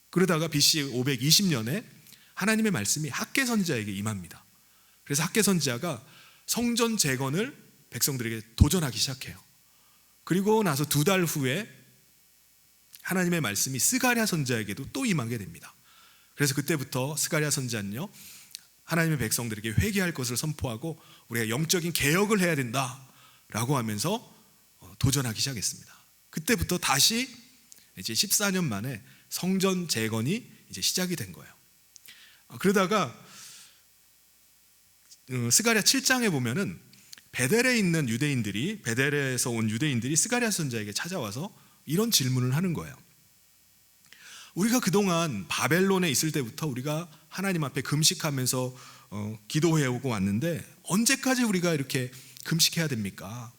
그러다가 BC 520년에 하나님의 말씀이 학개 선지자에게 임합니다. 그래서 학개 선지자가 성전 재건을 백성들에게 도전하기 시작해요. 그리고 나서 2달 후에 하나님의 말씀이 스가랴 선지자에게도 또 임하게 됩니다. 그래서 그때부터 스가랴 선지자는요 하나님의 백성들에게 회개할 것을 선포하고 우리가 영적인 개혁을 해야 된다라고 하면서 도전하기 시작했습니다. 그때부터 다시 이제 14년 만에 성전 재건이 이제 시작이 된 거예요. 그러다가 스가랴 7장에 보면은 베델에 있는 유대인들이 베델에서 온 유대인들이 스가랴 선지자에게 찾아와서 이런 질문을 하는 거예요. 우리가 그동안 바벨론에 있을 때부터 우리가 하나님 앞에 금식하면서 기도해오고 왔는데 언제까지 우리가 이렇게 금식해야 됩니까?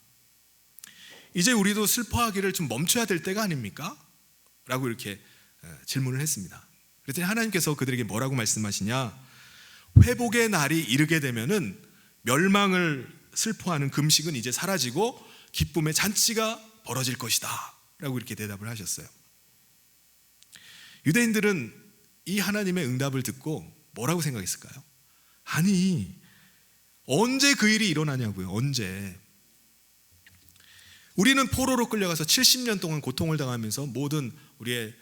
이제 우리도 슬퍼하기를 좀 멈춰야 될 때가 아닙니까? 라고 이렇게 질문을 했습니다. 그랬더니 하나님께서 그들에게 뭐라고 말씀하시냐? 회복의 날이 이르게 되면은 멸망을 슬퍼하는 금식은 이제 사라지고 기쁨의 잔치가 벌어질 것이다 라고 이렇게 대답을 하셨어요. 유대인들은 이 하나님의 응답을 듣고 뭐라고 생각했을까요? 아니 언제 그 일이 일어나냐고요. 언제? 우리는 포로로 끌려가서 70년 동안 고통을 당하면서 모든 우리의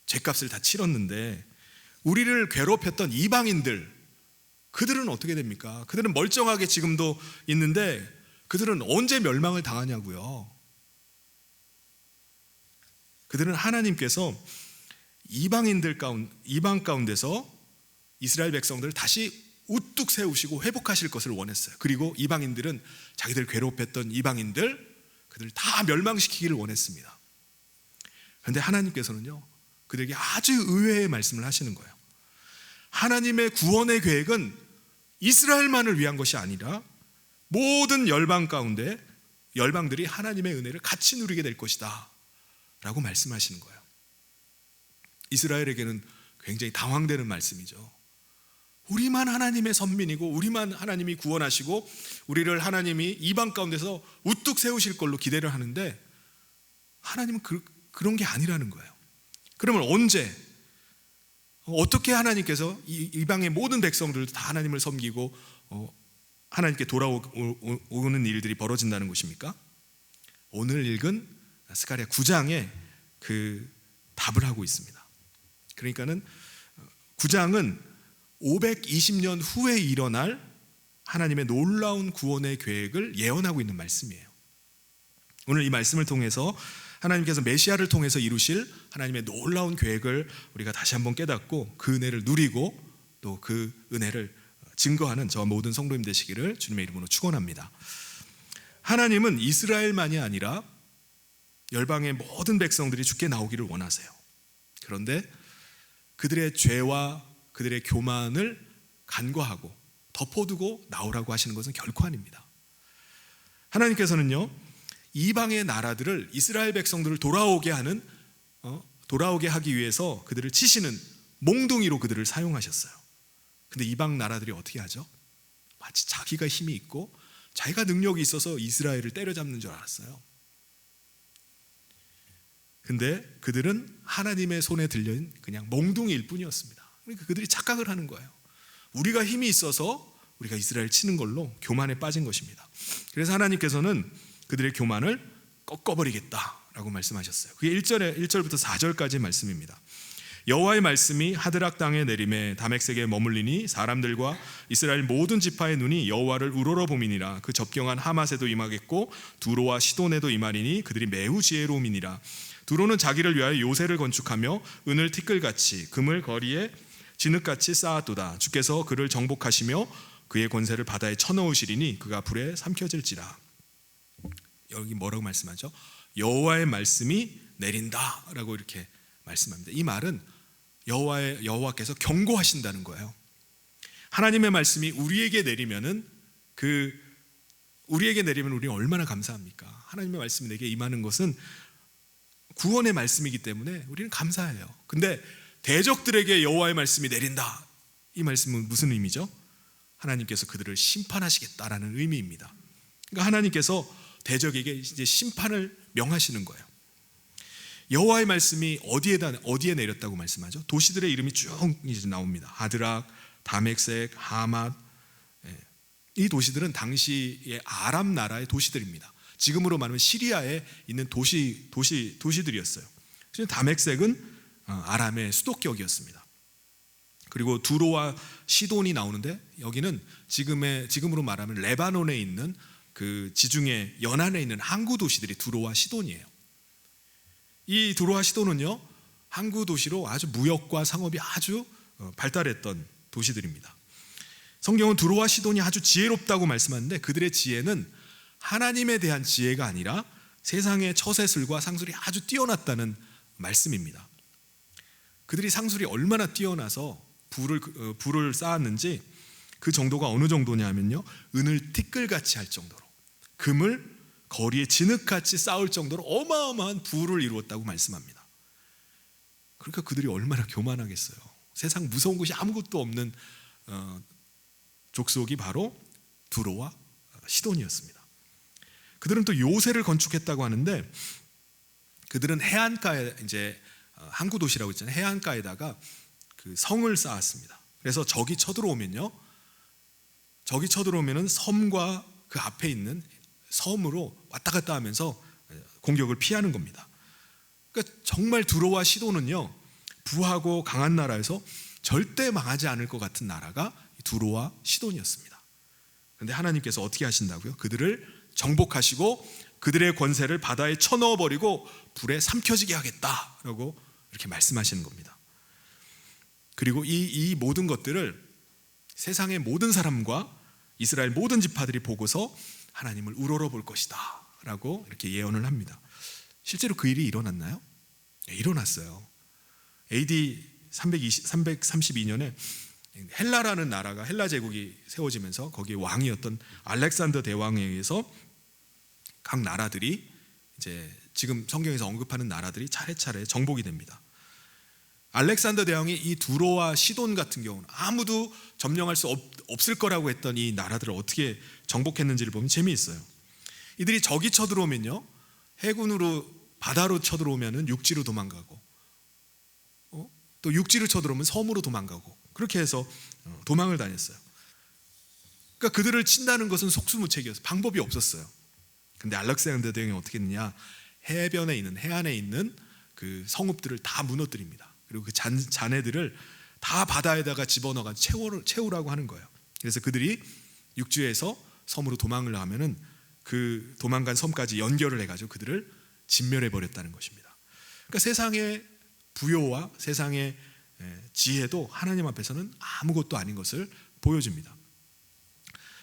죄값을 다 치렀는데 우리를 괴롭혔던 이방인들 그들은 어떻게 됩니까? 그들은 멀쩡하게 지금도 있는데 그들은 언제 멸망을 당하냐고요. 그들은 하나님께서 이방 가운데서 이스라엘 백성들을 다시 우뚝 세우시고 회복하실 것을 원했어요. 그리고 이방인들은 자기들 괴롭혔던 이방인들 그들을 다 멸망시키기를 원했습니다. 그런데 하나님께서는요 그들에게 아주 의외의 말씀을 하시는 거예요. 하나님의 구원의 계획은 이스라엘만을 위한 것이 아니라 모든 열방 가운데 열방들이 하나님의 은혜를 같이 누리게 될 것이다 라고 말씀하시는 거예요. 이스라엘에게는 굉장히 당황되는 말씀이죠. 우리만 하나님의 선민이고 우리만 하나님이 구원하시고 우리를 하나님이 이방 가운데서 우뚝 세우실 걸로 기대를 하는데 하나님은 그런 게 아니라는 거예요. 그러면 언제 어떻게 하나님께서 이방의 모든 백성들도 다 하나님을 섬기고 하나님께 돌아오는 일들이 벌어진다는 것입니까? 오늘 읽은 스가랴 9장에 그 답을 하고 있습니다. 그러니까는 9장은 520년 후에 일어날 하나님의 놀라운 구원의 계획을 예언하고 있는 말씀이에요. 오늘 이 말씀을 통해서 하나님께서 메시아를 통해서 이루실 하나님의 놀라운 계획을 우리가 다시 한번 깨닫고 그 은혜를 누리고 또 그 은혜를 증거하는 저 모든 성도님 되시기를 주님의 이름으로 축원합니다. 하나님은 이스라엘만이 아니라 열방의 모든 백성들이 주께 나오기를 원하세요. 그런데 그들의 죄와 그들의 교만을 간과하고 덮어두고 나오라고 하시는 것은 결코 아닙니다. 하나님께서는요, 이방의 나라들을 이스라엘 백성들을 돌아오게 하기 위해서 그들을 치시는 몽둥이로 그들을 사용하셨어요. 근데 이방 나라들이 어떻게 하죠? 마치 자기가 힘이 있고 자기가 능력이 있어서 이스라엘을 때려잡는 줄 알았어요. 근데 그들은 하나님의 손에 들린 그냥 몽둥이일 뿐이었습니다. 그러니까 그들이 착각을 하는 거예요. 우리가 힘이 있어서 우리가 이스라엘 치는 걸로 교만에 빠진 것입니다. 그래서 하나님께서는 그들의 교만을 꺾어버리겠다라고 말씀하셨어요. 그게 1절부터 4절까지의 말씀입니다. 여호와의 말씀이 하드락 땅에 내림에 다메섹에 머물리니 사람들과 이스라엘 모든 지파의 눈이 여호와를 우러러 보미니라. 그 접경한 하맛에도 임하겠고 두로와 시돈에도 임하리니 그들이 매우 지혜로움이니라. 두로는 자기를 위하여 요새를 건축하며 은을 티끌같이 금을 거리에 진흙같이 쌓았도다. 주께서 그를 정복하시며 그의 권세를 바다에 쳐넣으시리니 그가 불에 삼켜질지라. 여기 뭐라고 말씀하죠? 여호와의 말씀이 내린다라고 이렇게 말씀합니다. 이 말은 여호와께서 경고하신다는 거예요. 하나님의 말씀이 우리에게 내리면은 우리에게 내리면 우리는 얼마나 감사합니까? 하나님의 말씀이 내게 임하는 것은 구원의 말씀이기 때문에 우리는 감사해요. 근데 대적들에게 여호와의 말씀이 내린다. 이 말씀은 무슨 의미죠? 하나님께서 그들을 심판하시겠다라는 의미입니다. 그러니까 하나님께서 대적에게 이제 심판을 명하시는 거예요. 여호와의 말씀이 어디에 내렸다고 말씀하죠? 도시들의 이름이 쭉 이제 나옵니다. 하드락, 다멕색, 하맛. 이 도시들은 당시의 아람 나라의 도시들입니다. 지금으로 말하면 시리아에 있는 도시들이었어요. 다멕색은 아람의 수도격이었습니다. 그리고 두로와 시돈이 나오는데 여기는 지금으로 말하면 레바논에 있는 그 지중해 연안에 있는 항구 도시들이 두로와 시돈이에요. 이 두로와 시돈은요, 항구 도시로 아주 무역과 상업이 아주 발달했던 도시들입니다. 성경은 두로와 시돈이 아주 지혜롭다고 말씀하는데 그들의 지혜는 하나님에 대한 지혜가 아니라 세상의 처세술과 상술이 아주 뛰어났다는 말씀입니다. 그들이 상술이 얼마나 뛰어나서 불을 쌓았는지 그 정도가 어느 정도냐면요, 은을 티끌같이 할 정도로, 금을 거리에 진흙같이 쌓을 정도로 어마어마한 부를 이루었다고 말씀합니다. 그러니까 그들이 얼마나 교만하겠어요. 세상 무서운 것이 아무것도 없는 족속이 바로 두로와 시돈이었습니다. 그들은 또 요새를 건축했다고 하는데 그들은 해안가에 이제 항구 도시라고 했잖아요. 해안가에다가 그 성을 쌓았습니다. 그래서 적이 쳐들어오면은 섬과 그 앞에 있는 섬으로 왔다 갔다 하면서 공격을 피하는 겁니다. 그러니까 정말 두로와 시돈은요, 부하고 강한 나라에서 절대 망하지 않을 것 같은 나라가 두로와 시돈이었습니다. 그런데 하나님께서 어떻게 하신다고요? 그들을 정복하시고 그들의 권세를 바다에 쳐넣어버리고 불에 삼켜지게 하겠다라고 이렇게 말씀하시는 겁니다. 그리고 이 모든 것들을 세상의 모든 사람과 이스라엘 모든 지파들이 보고서 하나님을 우러러 볼 것이다 라고 이렇게 예언을 합니다. 실제로 그 일이 일어났나요? 네, 일어났어요. AD 332년에 헬라라는 나라가, 헬라 제국이 세워지면서 거기에 왕이었던 알렉산더 대왕에 의해서 각 나라들이 이제 지금 성경에서 언급하는 나라들이 차례차례 정복이 됩니다. 알렉산더 대왕이 이 두로와 시돈 같은 경우는 아무도 점령할 수 없을 거라고 했던 이 나라들을 어떻게 정복했는지를 보면 재미있어요. 이들이 적이 쳐들어오면요, 해군으로 바다로 쳐들어오면은 육지로 도망가고, 또 육지로 쳐들어오면 섬으로 도망가고, 그렇게 해서 도망을 다녔어요. 그러니까 그들을 친다는 것은 속수무책이었어요. 방법이 없었어요. 근데 알렉산더 대왕이 어떻게 했느냐, 해변에 있는, 해안에 있는 그 성읍들을 다 무너뜨립니다. 그리고 그 잔해들을 다 바다에다가 집어넣어 채우라고 하는 거예요. 그래서 그들이 육지에서 섬으로 도망을 하면은 그 도망간 섬까지 연결을 해가지고 그들을 진멸해 버렸다는 것입니다. 그러니까 세상의 부요와 세상의 지혜도 하나님 앞에서는 아무것도 아닌 것을 보여줍니다.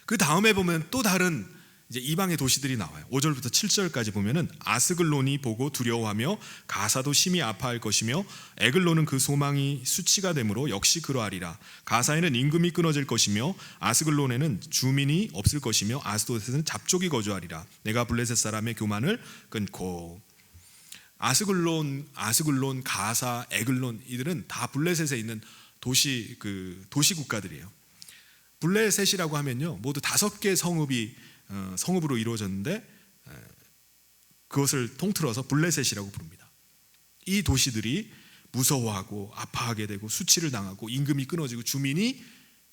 그 다음에 보면 또 다른 이제 이방의 도시들이 나와요. 5절부터 7절까지 보면은 아스글론이 보고 두려워하며 가사도 심히 아파할 것이며 에글론은 그 소망이 수치가 되므로 역시 그러하리라. 가사에는 임금이 끊어질 것이며 아스글론에는 주민이 없을 것이며 아스도셋은 잡족이 거주하리라. 내가 블레셋 사람의 교만을 끊고. 아스글론, 가사, 에글론, 이들은 다 블레셋에 있는 도시 국가들이에요. 블레셋이라고 하면요, 모두 5개 성읍으로 이루어졌는데 그것을 통틀어서 블레셋이라고 부릅니다. 이 도시들이 무서워하고 아파하게 되고 수치를 당하고 임금이 끊어지고 주민이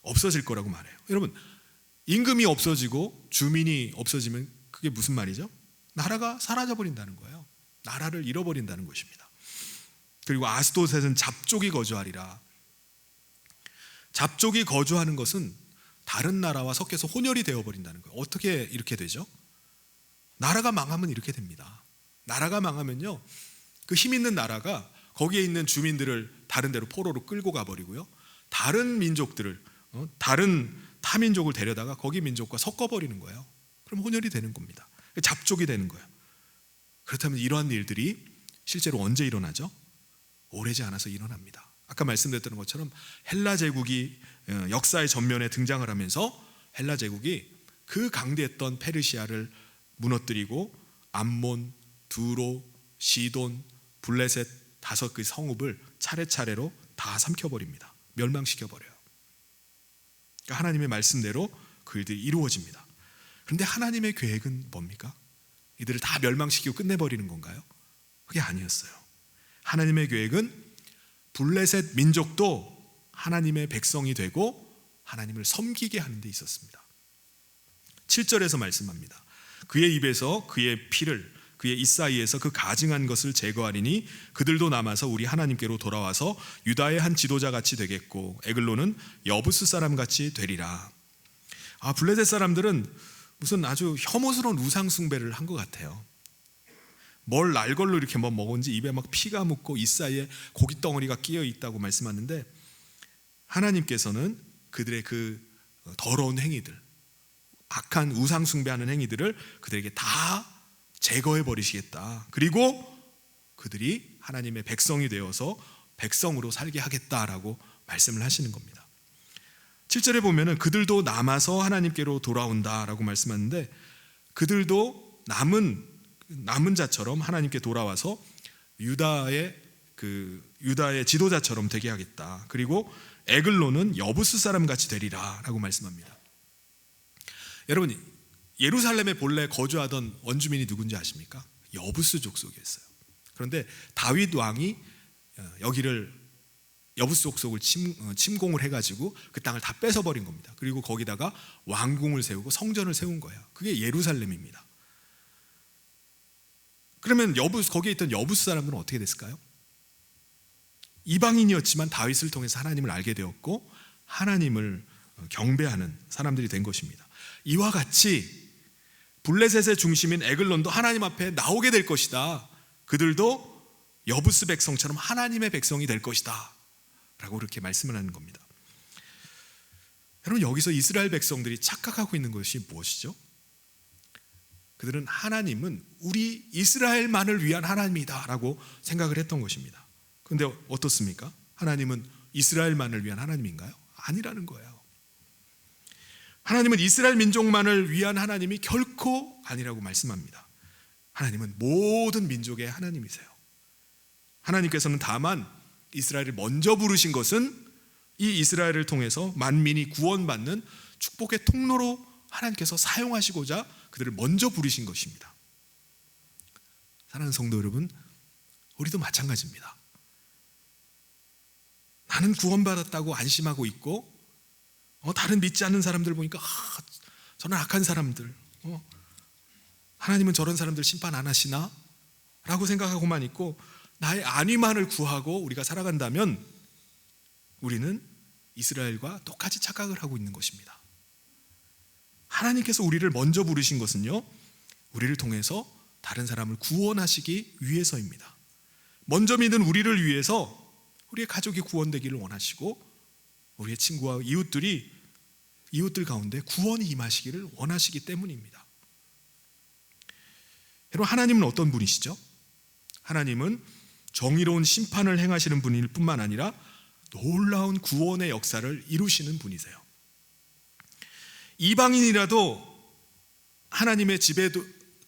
없어질 거라고 말해요. 여러분, 임금이 없어지고 주민이 없어지면 그게 무슨 말이죠? 나라가 사라져버린다는 거예요. 나라를 잃어버린다는 것입니다. 그리고 아스도셋은 잡족이 거주하리라. 잡족이 거주하는 것은 다른 나라와 섞여서 혼혈이 되어버린다는 거예요. 어떻게 이렇게 되죠? 나라가 망하면 이렇게 됩니다. 나라가 망하면요, 그 힘 있는 나라가 거기에 있는 주민들을 다른 데로 포로로 끌고 가버리고요, 다른 민족들을, 다른 타민족을 데려다가 거기 민족과 섞어버리는 거예요. 그럼 혼혈이 되는 겁니다. 잡족이 되는 거예요. 그렇다면 이러한 일들이 실제로 언제 일어나죠? 오래지 않아서 일어납니다. 아까 말씀드렸던 것처럼 헬라 제국이 역사의 전면에 등장을 하면서 헬라 제국이 그 강대했던 페르시아를 무너뜨리고 암몬, 두로, 시돈, 블레셋 5개 성읍을 차례차례로 다 삼켜버립니다. 멸망시켜버려요. 그러니까 하나님의 말씀대로 그 일들이 이루어집니다. 그런데 하나님의 계획은 뭡니까? 이들을 다 멸망시키고 끝내버리는 건가요? 그게 아니었어요. 하나님의 계획은 블레셋 민족도 하나님의 백성이 되고 하나님을 섬기게 하는 데 있었습니다. 7절에서 말씀합니다. 그의 입에서 그의 피를, 그의 입 사이에서 그 가증한 것을 제거하리니 그들도 남아서 우리 하나님께로 돌아와서 유다의 한 지도자같이 되겠고 에글론은 여부스 사람같이 되리라. 블레셋 사람들은 무슨 아주 혐오스러운 우상 숭배를 한 것 같아요. 뭘 날걸로 이렇게 먹은지 입에 막 피가 묻고 입 사이에 고기 덩어리가 끼어 있다고 말씀하는데, 하나님께서는 그들의 그 더러운 행위들, 악한 우상 숭배하는 행위들을 그들에게 다 제거해 버리시겠다. 그리고 그들이 하나님의 백성이 되어서 백성으로 살게 하겠다라고 말씀을 하시는 겁니다. 7절에 보면은 그들도 남아서 하나님께로 돌아온다라고 말씀하는데, 그들도 남은 자처럼 하나님께 돌아와서 유다의 지도자처럼 되게 하겠다. 그리고 에글론은 여부스 사람 같이 되리라라고 말씀합니다. 여러분, 예루살렘에 본래 거주하던 원주민이 누군지 아십니까? 여부스 족속이었어요. 그런데 다윗 왕이 여기를 여부스 족속을 침공을 해가지고 그 땅을 다 뺏어버린 겁니다. 그리고 거기다가 왕궁을 세우고 성전을 세운 거예요. 그게 예루살렘입니다. 그러면 거기에 있던 여부스 사람들은 어떻게 됐을까요? 이방인이었지만 다윗을 통해서 하나님을 알게 되었고 하나님을 경배하는 사람들이 된 것입니다. 이와 같이 블레셋의 중심인 에글론도 하나님 앞에 나오게 될 것이다. 그들도 여부스 백성처럼 하나님의 백성이 될 것이다 라고 그렇게 말씀을 하는 겁니다. 여러분, 여기서 이스라엘 백성들이 착각하고 있는 것이 무엇이죠? 그들은 하나님은 우리 이스라엘만을 위한 하나님이다 라고 생각을 했던 것입니다. 그런데 어떻습니까? 하나님은 이스라엘만을 위한 하나님인가요? 아니라는 거예요. 하나님은 이스라엘 민족만을 위한 하나님이 결코 아니라고 말씀합니다. 하나님은 모든 민족의 하나님이세요. 하나님께서는 다만 이스라엘을 먼저 부르신 것은 이 이스라엘을 통해서 만민이 구원받는 축복의 통로로 하나님께서 사용하시고자 그들을 먼저 부르신 것입니다. 사랑하는 성도 여러분, 우리도 마찬가지입니다. 나는 구원받았다고 안심하고 있고 다른 믿지 않는 사람들 보니까 저는 악한 사람들, 하나님은 저런 사람들 심판 안 하시나? 라고 생각하고만 있고 나의 안위만을 구하고 우리가 살아간다면 우리는 이스라엘과 똑같이 착각을 하고 있는 것입니다. 하나님께서 우리를 먼저 부르신 것은요, 우리를 통해서 다른 사람을 구원하시기 위해서입니다. 먼저 믿은 우리를 위해서 우리의 가족이 구원되기를 원하시고 우리의 친구와 이웃들 가운데 구원이 임하시기를 원하시기 때문입니다. 여러분, 하나님은 어떤 분이시죠? 하나님은 정의로운 심판을 행하시는 분일 뿐만 아니라 놀라운 구원의 역사를 이루시는 분이세요. 이방인이라도 하나님의 집에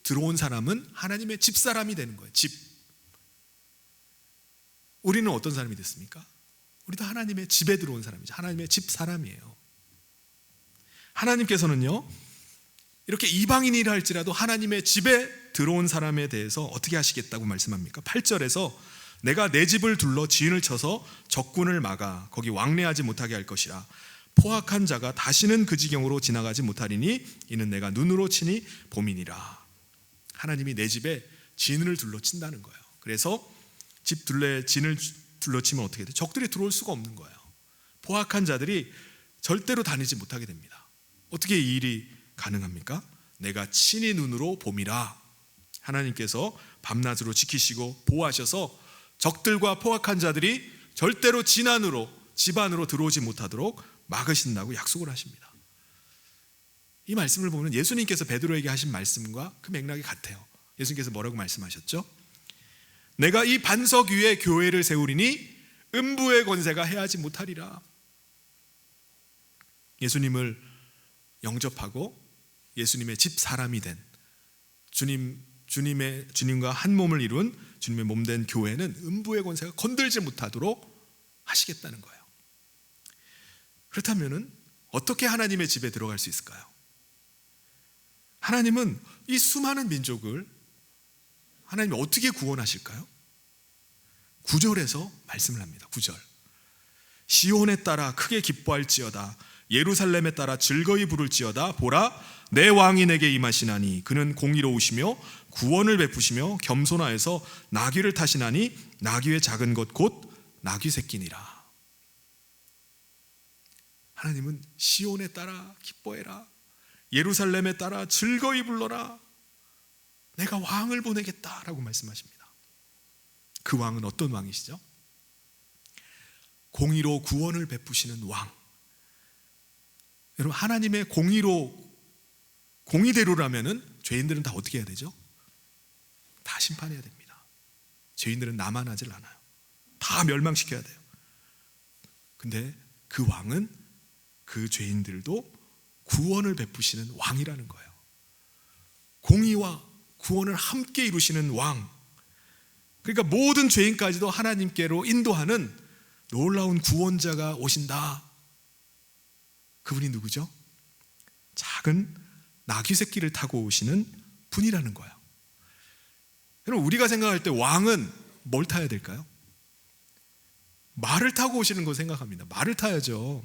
들어온 사람은 하나님의 집사람이 되는 거예요. 집. 우리는 어떤 사람이 됐습니까? 우리도 하나님의 집에 들어온 사람이죠. 하나님의 집 사람이에요. 하나님께서는요, 이렇게 이방인이라 할지라도 하나님의 집에 들어온 사람에 대해서 어떻게 하시겠다고 말씀합니까? 8절에서 내가 내 집을 둘러 지인을 쳐서 적군을 막아 거기 왕래하지 못하게 할 것이라. 포악한 자가 다시는 그 지경으로 지나가지 못하리니 이는 내가 눈으로 치니 봄이니라. 하나님이 내 집에 진을 둘러친다는 거예요. 그래서 집 둘레에 진을 둘러치면 어떻게 돼요? 적들이 들어올 수가 없는 거예요. 포악한 자들이 절대로 다니지 못하게 됩니다. 어떻게 이 일이 가능합니까? 내가 친히 눈으로 봄이라. 하나님께서 밤낮으로 지키시고 보호하셔서 적들과 포악한 자들이 절대로 집 안으로 들어오지 못하도록 막으신다고 약속을 하십니다. 이 말씀을 보면 예수님께서 베드로에게 하신 말씀과 그 맥락이 같아요. 예수님께서 뭐라고 말씀하셨죠? 내가 이 반석 위에 교회를 세우리니 음부의 권세가 해하지 못하리라. 예수님을 영접하고 예수님의 집 사람이 된 주님과 한 몸을 이룬 주님의 몸 된 교회는 음부의 권세가 건들지 못하도록 하시겠다는 거예요. 그렇다면 어떻게 하나님의 집에 들어갈 수 있을까요? 하나님은 이 수많은 민족을 하나님이 어떻게 구원하실까요? 9절에서 말씀을 합니다. 9절. 시온에 따라 크게 기뻐할지어다. 예루살렘에 따라 즐거이 부를지어다. 보라, 내 왕이 내게 임하시나니 그는 공의로우시며 구원을 베푸시며 겸손하여서 나귀를 타시나니 나귀의 작은 것 곧 나귀 새끼니라. 하나님은 시온에 따라 기뻐해라. 예루살렘에 따라 즐거이 불러라. 내가 왕을 보내겠다라고 말씀하십니다. 그 왕은 어떤 왕이시죠? 공의로 구원을 베푸시는 왕. 여러분, 하나님의 공의대로라면은 죄인들은 다 어떻게 해야 되죠? 다 심판해야 됩니다. 죄인들은 남아나질 않아요. 다 멸망시켜야 돼요. 근데 그 왕은 그 죄인들도 구원을 베푸시는 왕이라는 거예요. 공의와 구원을 함께 이루시는 왕. 그러니까 모든 죄인까지도 하나님께로 인도하는 놀라운 구원자가 오신다. 그분이 누구죠? 작은 나귀 새끼를 타고 오시는 분이라는 거예요. 여러분, 우리가 생각할 때 왕은 뭘 타야 될까요? 말을 타고 오시는 거 생각합니다. 말을 타야죠.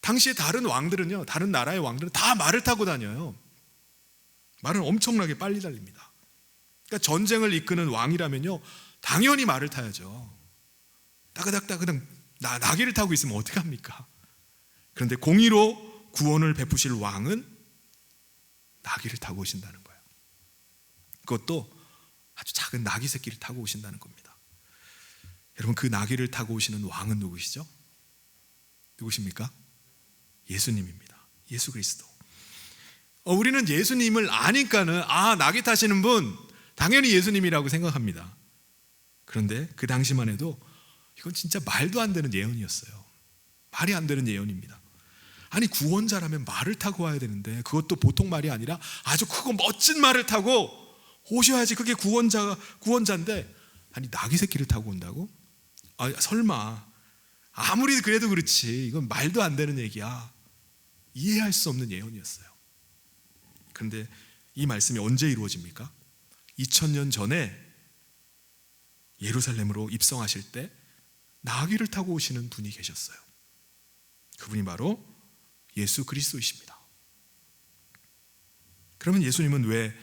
당시에 다른 왕들은요, 다른 나라의 왕들은 다 말을 타고 다녀요. 말은 엄청나게 빨리 달립니다. 그러니까 전쟁을 이끄는 왕이라면요, 당연히 말을 타야죠. 따그닥따그닥 나귀를 타고 있으면 어떻게 합니까? 그런데 공의로 구원을 베푸실 왕은 나귀를 타고 오신다는 거예요. 그것도 아주 작은 나귀 새끼를 타고 오신다는 겁니다. 여러분, 그 나귀를 타고 오시는 왕은 누구시죠? 누구십니까? 예수님입니다. 예수 그리스도. 우리는 예수님을 아니까는 나귀 타시는 분 당연히 예수님이라고 생각합니다. 그런데 그 당시만 해도 이건 진짜 말도 안 되는 예언이었어요. 말이 안 되는 예언입니다. 아니, 구원자라면 말을 타고 와야 되는데 그것도 보통 말이 아니라 아주 크고 멋진 말을 타고 오셔야지 그게 구원자인데, 아니, 나귀 새끼를 타고 온다고? 설마 아무리 그래도 그렇지 이건 말도 안 되는 얘기야. 이해할 수 없는 예언이었어요. 그런데 이 말씀이 언제 이루어집니까? 2000년 전에 예루살렘으로 입성하실 때 나귀를 타고 오시는 분이 계셨어요. 그분이 바로 예수 그리스도이십니다. 그러면 예수님은 왜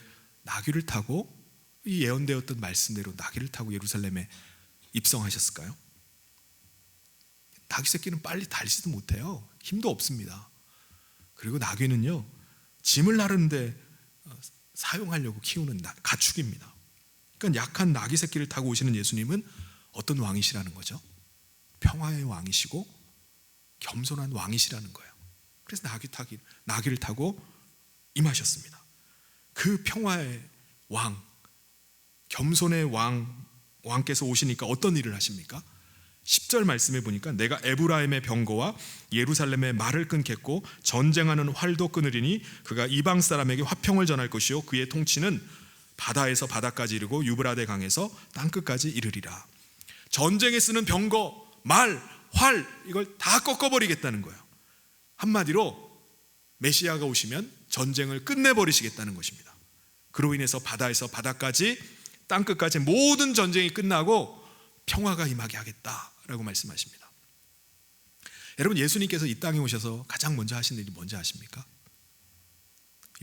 나귀를 타고 이 예언되었던 말씀대로 나귀를 타고 예루살렘에 입성하셨을까요? 나귀 새끼는 빨리 달리지도 못해요. 힘도 없습니다. 그리고 나귀는요, 짐을 나르는데 사용하려고 키우는 가축입니다. 그러니까 약한 나귀 새끼를 타고 오시는 예수님은 어떤 왕이시라는 거죠? 평화의 왕이시고 겸손한 왕이시라는 거예요. 그래서 나귀를 타고 임하셨습니다. 그 평화의 왕, 겸손의 왕께서 오시니까 어떤 일을 하십니까? 10절 말씀에 보니까 내가 에브라임의 병거와 예루살렘의 말을 끊겠고 전쟁하는 활도 끊으리니 그가 이방 사람에게 화평을 전할 것이요 그의 통치는 바다에서 바다까지 이르고 유브라데 강에서 땅끝까지 이르리라. 전쟁에 쓰는 병거, 말, 활 이걸 다 꺾어버리겠다는 거예요. 한마디로 메시아가 오시면 전쟁을 끝내버리시겠다는 것입니다. 그로 인해서 바다에서 바다까지 땅끝까지 모든 전쟁이 끝나고 평화가 임하게 하겠다라고 말씀하십니다. 여러분, 예수님께서 이 땅에 오셔서 가장 먼저 하신 일이 뭔지 아십니까?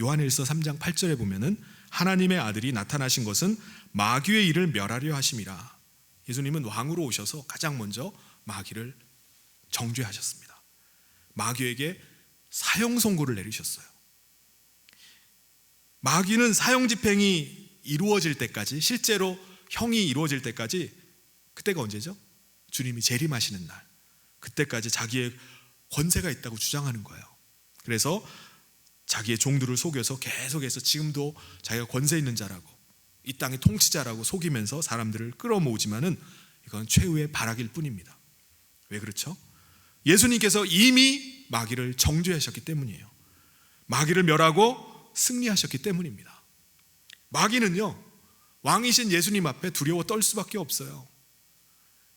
요한일서 3장 8절에 보면은 하나님의 아들이 나타나신 것은 마귀의 일을 멸하려 하심이라. 예수님은 왕으로 오셔서 가장 먼저 마귀를 정죄하셨습니다. 마귀에게 사형 선고를 내리셨어요. 마귀는 사형 집행이 이루어질 때까지, 실제로 형이 이루어질 때까지, 그때가 언제죠? 주님이 재림하시는 날, 그때까지 자기의 권세가 있다고 주장하는 거예요. 그래서 자기의 종들을 속여서 계속해서 지금도 자기가 권세 있는 자라고 이 땅의 통치자라고 속이면서 사람들을 끌어모으지만은 이건 최후의 발악일 뿐입니다. 왜 그렇죠? 예수님께서 이미 마귀를 정죄하셨기 때문이에요. 마귀를 멸하고 승리하셨기 때문입니다. 마귀는요, 왕이신 예수님 앞에 두려워 떨 수밖에 없어요.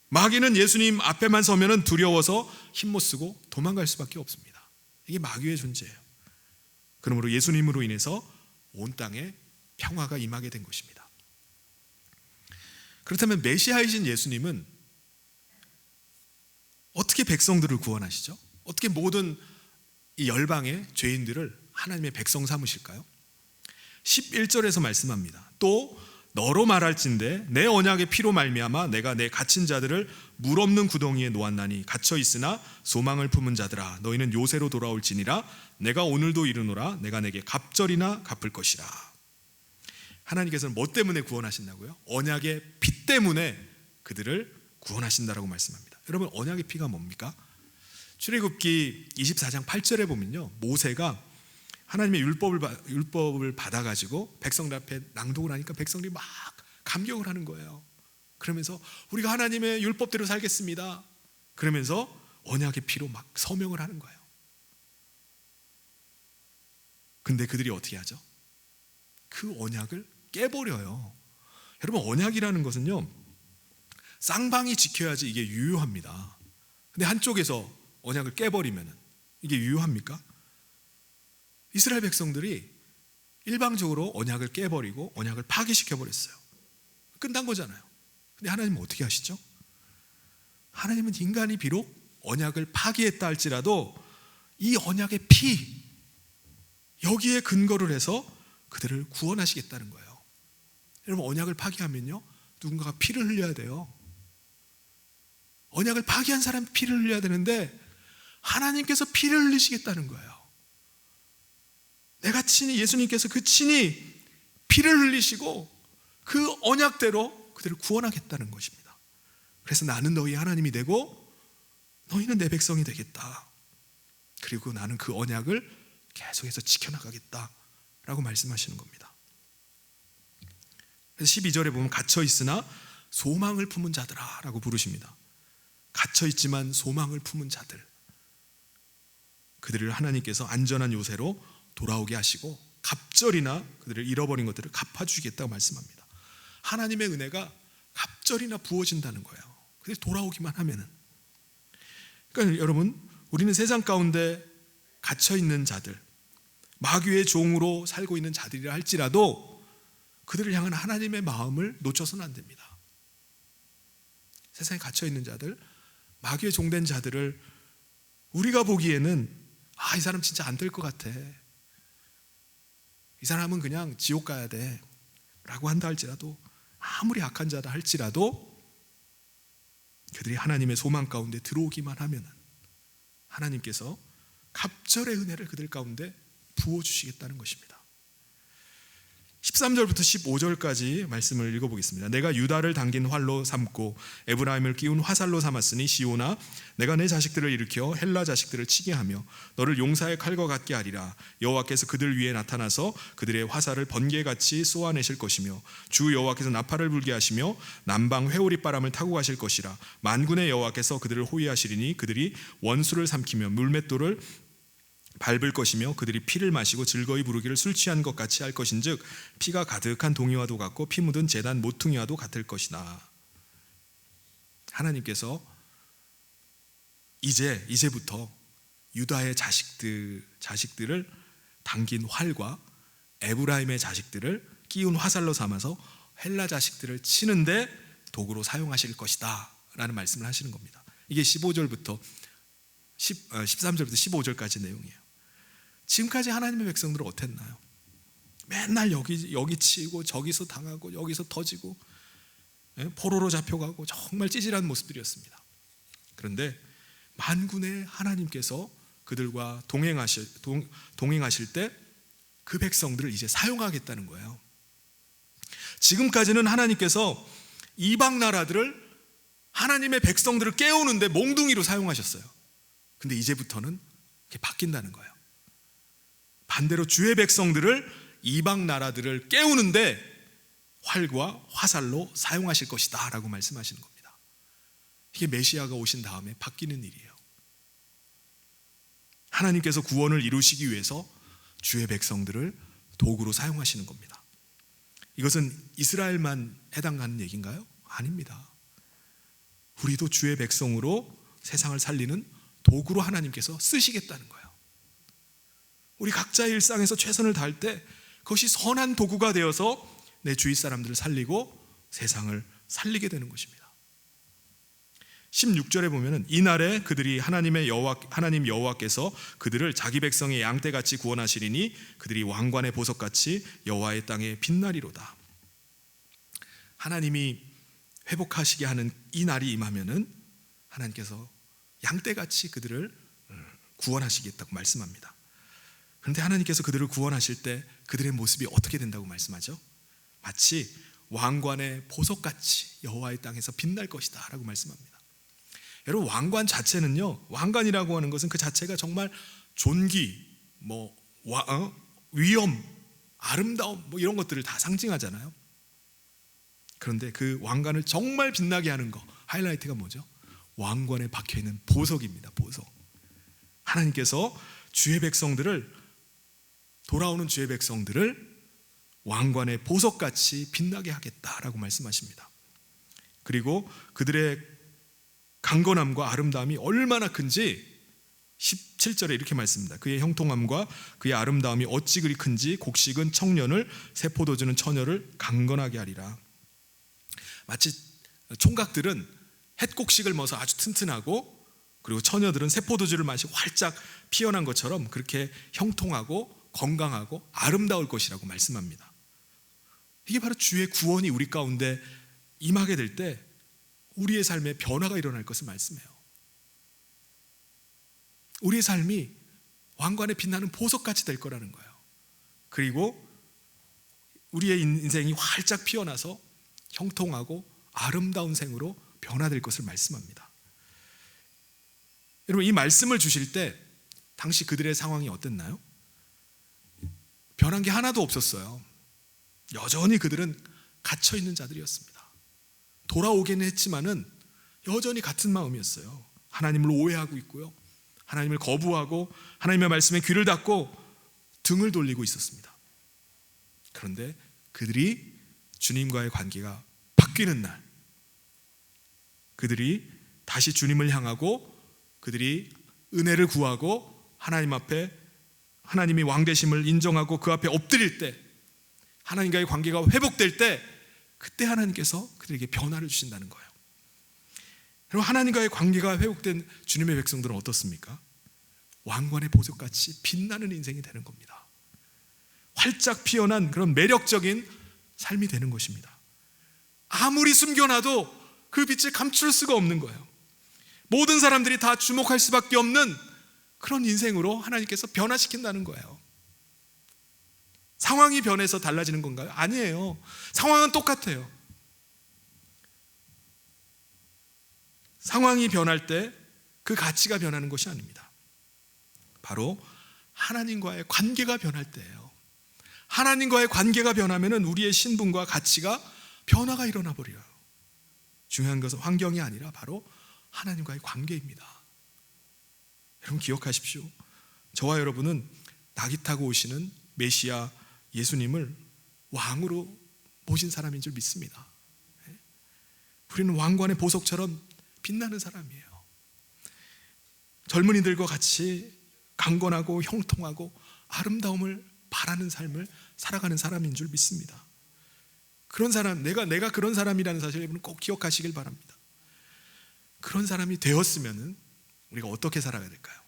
마귀는 예수님 앞에만 서면은 두려워서 힘 못 쓰고 도망갈 수밖에 없습니다. 이게 마귀의 존재예요. 그러므로 예수님으로 인해서 온 땅에 평화가 임하게 된 것입니다. 그렇다면 메시아이신 예수님은 어떻게 백성들을 구원하시죠? 어떻게 모든 이 열방의 죄인들을 하나님의 백성 삼으실까요? 11절에서 말씀합니다. 또 너로 말할진대 내 언약의 피로 말미암아 내가 내 갇힌 자들을 물 없는 구덩이에 놓았나니 갇혀 있으나 소망을 품은 자들아 너희는 요새로 돌아올지니라. 내가 오늘도 이르노라. 내가 내게 갑절이나 갚을 것이라. 하나님께서는 뭐 때문에 구원하신다고요? 언약의 피 때문에 그들을 구원하신다라고 말씀합니다. 여러분, 언약의 피가 뭡니까? 출애굽기 24장 8절에 보면요, 모세가 하나님의 율법을 받아가지고 백성들 앞에 낭독을 하니까 백성들이 막 감격을 하는 거예요. 그러면서 우리가 하나님의 율법대로 살겠습니다. 그러면서 언약의 피로 막 서명을 하는 거예요. 근데 그들이 어떻게 하죠? 그 언약을 깨버려요. 여러분, 언약이라는 것은요, 쌍방이 지켜야지 이게 유효합니다. 근데 한쪽에서 언약을 깨버리면 이게 유효합니까? 이스라엘 백성들이 일방적으로 언약을 깨버리고 언약을 파기시켜버렸어요. 끝난 거잖아요. 근데 하나님은 어떻게 하시죠? 하나님은 인간이 비록 언약을 파기했다 할지라도 이 언약의 피, 여기에 근거를 해서 그들을 구원하시겠다는 거예요. 여러분, 언약을 파기하면요, 누군가가 피를 흘려야 돼요. 언약을 파기한 사람이 피를 흘려야 되는데 하나님께서 피를 흘리시겠다는 거예요. 내가 친히, 예수님께서 그 친히 피를 흘리시고 그 언약대로 그들을 구원하겠다는 것입니다. 그래서 나는 너희 하나님이 되고 너희는 내 백성이 되겠다. 그리고 나는 그 언약을 계속해서 지켜나가겠다라고 말씀하시는 겁니다. 그래서 12절에 보면 갇혀 있으나 소망을 품은 자들아라고 부르십니다. 갇혀 있지만 소망을 품은 자들, 그들을 하나님께서 안전한 요새로 돌아오게 하시고 갑절이나 그들을 잃어버린 것들을 갚아주시겠다고 말씀합니다. 하나님의 은혜가 갑절이나 부어진다는 거예요. 그들이 돌아오기만 하면은. 그러니까 여러분, 우리는 세상 가운데 갇혀 있는 자들, 마귀의 종으로 살고 있는 자들이라 할지라도 그들을 향한 하나님의 마음을 놓쳐서는 안 됩니다. 세상에 갇혀 있는 자들, 마귀의 종된 자들을 우리가 보기에는 이 사람 진짜 안 될 것 같아, 이 사람은 그냥 지옥 가야 돼 라고 한다 할지라도, 아무리 악한 자다 할지라도 그들이 하나님의 소망 가운데 들어오기만 하면 하나님께서 갑절의 은혜를 그들 가운데 부어주시겠다는 것입니다. 13절부터 15절까지 말씀을 읽어보겠습니다. 내가 유다를 당긴 활로 삼고 에브라임을 끼운 화살로 삼았으니 시온아, 내가 내 자식들을 일으켜 헬라 자식들을 치게 하며 너를 용사의 칼과 같게 하리라. 여호와께서 그들 위에 나타나서 그들의 화살을 번개같이 쏘아내실 것이며 주 여호와께서 나팔을 불게 하시며 남방 회오리 바람을 타고 가실 것이라. 만군의 여호와께서 그들을 호위하시리니 그들이 원수를 삼키며 물맷돌을 밟을 것이며 그들이 피를 마시고 즐거이 부르기를 술 취한 것 같이 할 것인즉 피가 가득한 동이와도 같고 피 묻은 제단 모퉁이와도 같을 것이다. 하나님께서 이제부터 유다의 자식들을 당긴 활과 에브라임의 자식들을 끼운 화살로 삼아서 헬라 자식들을 치는데 도구로 사용하실 것이다 라는 말씀을 하시는 겁니다. 이게 13절부터 15절까지 내용이에요. 지금까지 하나님의 백성들은 어땠나요? 맨날 여기 치고 저기서 당하고 여기서 터지고 포로로 잡혀가고 정말 찌질한 모습들이었습니다. 그런데 만군의 하나님께서 그들과 동행하실 때 그 백성들을 이제 사용하겠다는 거예요. 지금까지는 하나님께서 이방 나라들을, 하나님의 백성들을 깨우는데 몽둥이로 사용하셨어요. 근데 이제부터는 이게 바뀐다는 거예요. 반대로 주의 백성들을, 이방 나라들을 깨우는데 활과 화살로 사용하실 것이다 라고 말씀하시는 겁니다. 이게 메시아가 오신 다음에 바뀌는 일이에요. 하나님께서 구원을 이루시기 위해서 주의 백성들을 도구로 사용하시는 겁니다. 이것은 이스라엘만 해당하는 얘기인가요? 아닙니다. 우리도 주의 백성으로 세상을 살리는 도구로 하나님께서 쓰시겠다는 거예요. 우리 각자의 일상에서 최선을 다할 때 그것이 선한 도구가 되어서 내 주위 사람들을 살리고 세상을 살리게 되는 것입니다. 16절에 보면은 이날에 그들이 하나님 여호와께서 그들을 자기 백성의 양떼같이 구원하시리니 그들이 왕관의 보석같이 여호와의 땅에 빛나리로다. 하나님이 회복하시게 하는 이 날이 임하면은 하나님께서 양떼같이 그들을 구원하시겠다고 말씀합니다. 그런데 하나님께서 그들을 구원하실 때 그들의 모습이 어떻게 된다고 말씀하죠? 마치 왕관의 보석같이 여호와의 땅에서 빛날 것이다 라고 말씀합니다. 여러분, 왕관 자체는요, 왕관이라고 하는 것은 그 자체가 정말 존귀, 위엄, 아름다움 이런 것들을 다 상징하잖아요. 그런데 그 왕관을 정말 빛나게 하는 거, 하이라이트가 뭐죠? 왕관에 박혀있는 보석입니다. 보석. 하나님께서 돌아오는 주의 백성들을 왕관의 보석같이 빛나게 하겠다라고 말씀하십니다. 그리고 그들의 강건함과 아름다움이 얼마나 큰지 17절에 이렇게 말씀합니다. 그의 형통함과 그의 아름다움이 어찌 그리 큰지 곡식은 청년을, 세포도주는 처녀를 강건하게 하리라. 마치 총각들은 햇곡식을 먹어서 아주 튼튼하고, 그리고 처녀들은 세포도주를 마시고 활짝 피어난 것처럼 그렇게 형통하고 건강하고 아름다울 것이라고 말씀합니다. 이게 바로 주의 구원이 우리 가운데 임하게 될 때 우리의 삶에 변화가 일어날 것을 말씀해요. 우리의 삶이 왕관에 빛나는 보석같이 될 거라는 거예요. 그리고 우리의 인생이 활짝 피어나서 형통하고 아름다운 생으로 변화될 것을 말씀합니다. 여러분, 이 말씀을 주실 때 당시 그들의 상황이 어땠나요? 변한 게 하나도 없었어요. 여전히 그들은 갇혀 있는 자들이었습니다. 돌아오기는 했지만은 여전히 같은 마음이었어요. 하나님을 오해하고 있고요, 하나님을 거부하고 하나님의 말씀에 귀를 닫고 등을 돌리고 있었습니다. 그런데 그들이 주님과의 관계가 바뀌는 날, 그들이 다시 주님을 향하고 그들이 은혜를 구하고 하나님 앞에 하나님이 왕 되심을 인정하고 그 앞에 엎드릴 때, 하나님과의 관계가 회복될 때, 그때 하나님께서 그들에게 변화를 주신다는 거예요. 그리고 하나님과의 관계가 회복된 주님의 백성들은 어떻습니까? 왕관의 보석같이 빛나는 인생이 되는 겁니다. 활짝 피어난 그런 매력적인 삶이 되는 것입니다. 아무리 숨겨놔도 그 빛을 감출 수가 없는 거예요. 모든 사람들이 다 주목할 수밖에 없는 그런 인생으로 하나님께서 변화시킨다는 거예요. 상황이 변해서 달라지는 건가요? 아니에요. 상황은 똑같아요. 상황이 변할 때 그 가치가 변하는 것이 아닙니다. 바로 하나님과의 관계가 변할 때예요. 하나님과의 관계가 변하면 우리의 신분과 가치가 변화가 일어나 버려요. 중요한 것은 환경이 아니라 바로 하나님과의 관계입니다. 여러분 기억하십시오. 저와 여러분은 낙이 타고 오시는 메시아 예수님을 왕으로 모신 사람인 줄 믿습니다. 우리는 왕관의 보석처럼 빛나는 사람이에요. 젊은이들과 같이 강건하고 형통하고 아름다움을 바라는 삶을 살아가는 사람인 줄 믿습니다. 그런 사람, 내가 그런 사람이라는 사실을 여러분 꼭 기억하시길 바랍니다. 그런 사람이 되었으면 우리가 어떻게 살아가야 될까요?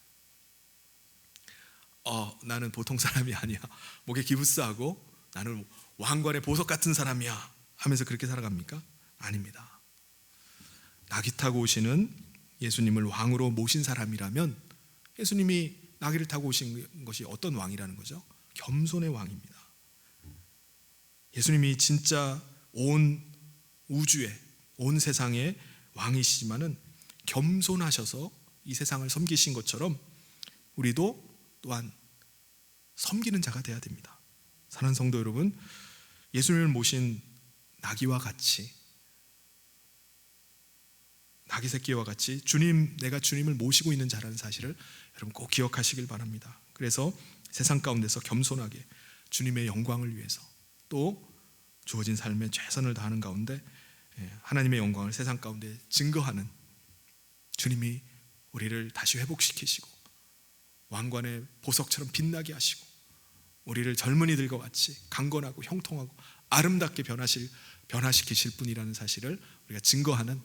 나는 보통 사람이 아니야, 목에 기부스하고 나는 왕관의 보석 같은 사람이야 하면서 그렇게 살아갑니까? 아닙니다. 나귀 타고 오시는 예수님을 왕으로 모신 사람이라면, 예수님이 나귀를 타고 오신 것이 어떤 왕이라는 거죠? 겸손의 왕입니다. 예수님이 진짜 온 우주의, 온 세상의 왕이시지만은 겸손하셔서 이 세상을 섬기신 것처럼 우리도 또한 섬기는 자가 되어야 됩니다. 사랑하는 성도 여러분, 예수님을 모신 나귀와 같이, 나귀 새끼와 같이 내가 주님을 모시고 있는 자라는 사실을 여러분 꼭 기억하시길 바랍니다. 그래서 세상 가운데서 겸손하게 주님의 영광을 위해서, 또 주어진 삶에 최선을 다하는 가운데 하나님의 영광을 세상 가운데 증거하는, 주님이 우리를 다시 회복시키시고 왕관의 보석처럼 빛나게 하시고 우리를 젊은이들과 같이 강건하고 형통하고 아름답게 변화시키실 분이라는 사실을 우리가 증거하는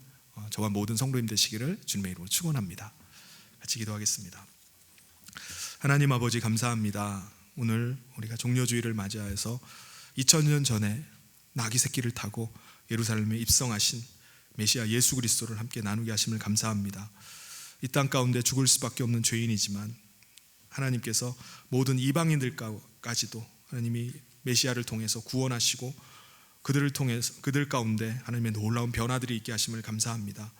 저와 모든 성도님 되시기를 주님의 이름으로 축원합니다. 같이 기도하겠습니다. 하나님 아버지 감사합니다. 오늘 우리가 종려주의를 맞이하여서 2000년 전에 나귀 새끼를 타고 예루살렘에 입성하신 메시아 예수 그리스도를 함께 나누게 하심을 감사합니다. 이 땅 가운데 죽을 수밖에 없는 죄인이지만 하나님께서 모든 이방인들까지도 하나님이 메시아를 통해서 구원하시고 그들 가운데 하나님의 놀라운 변화들이 있게 하심을 감사합니다.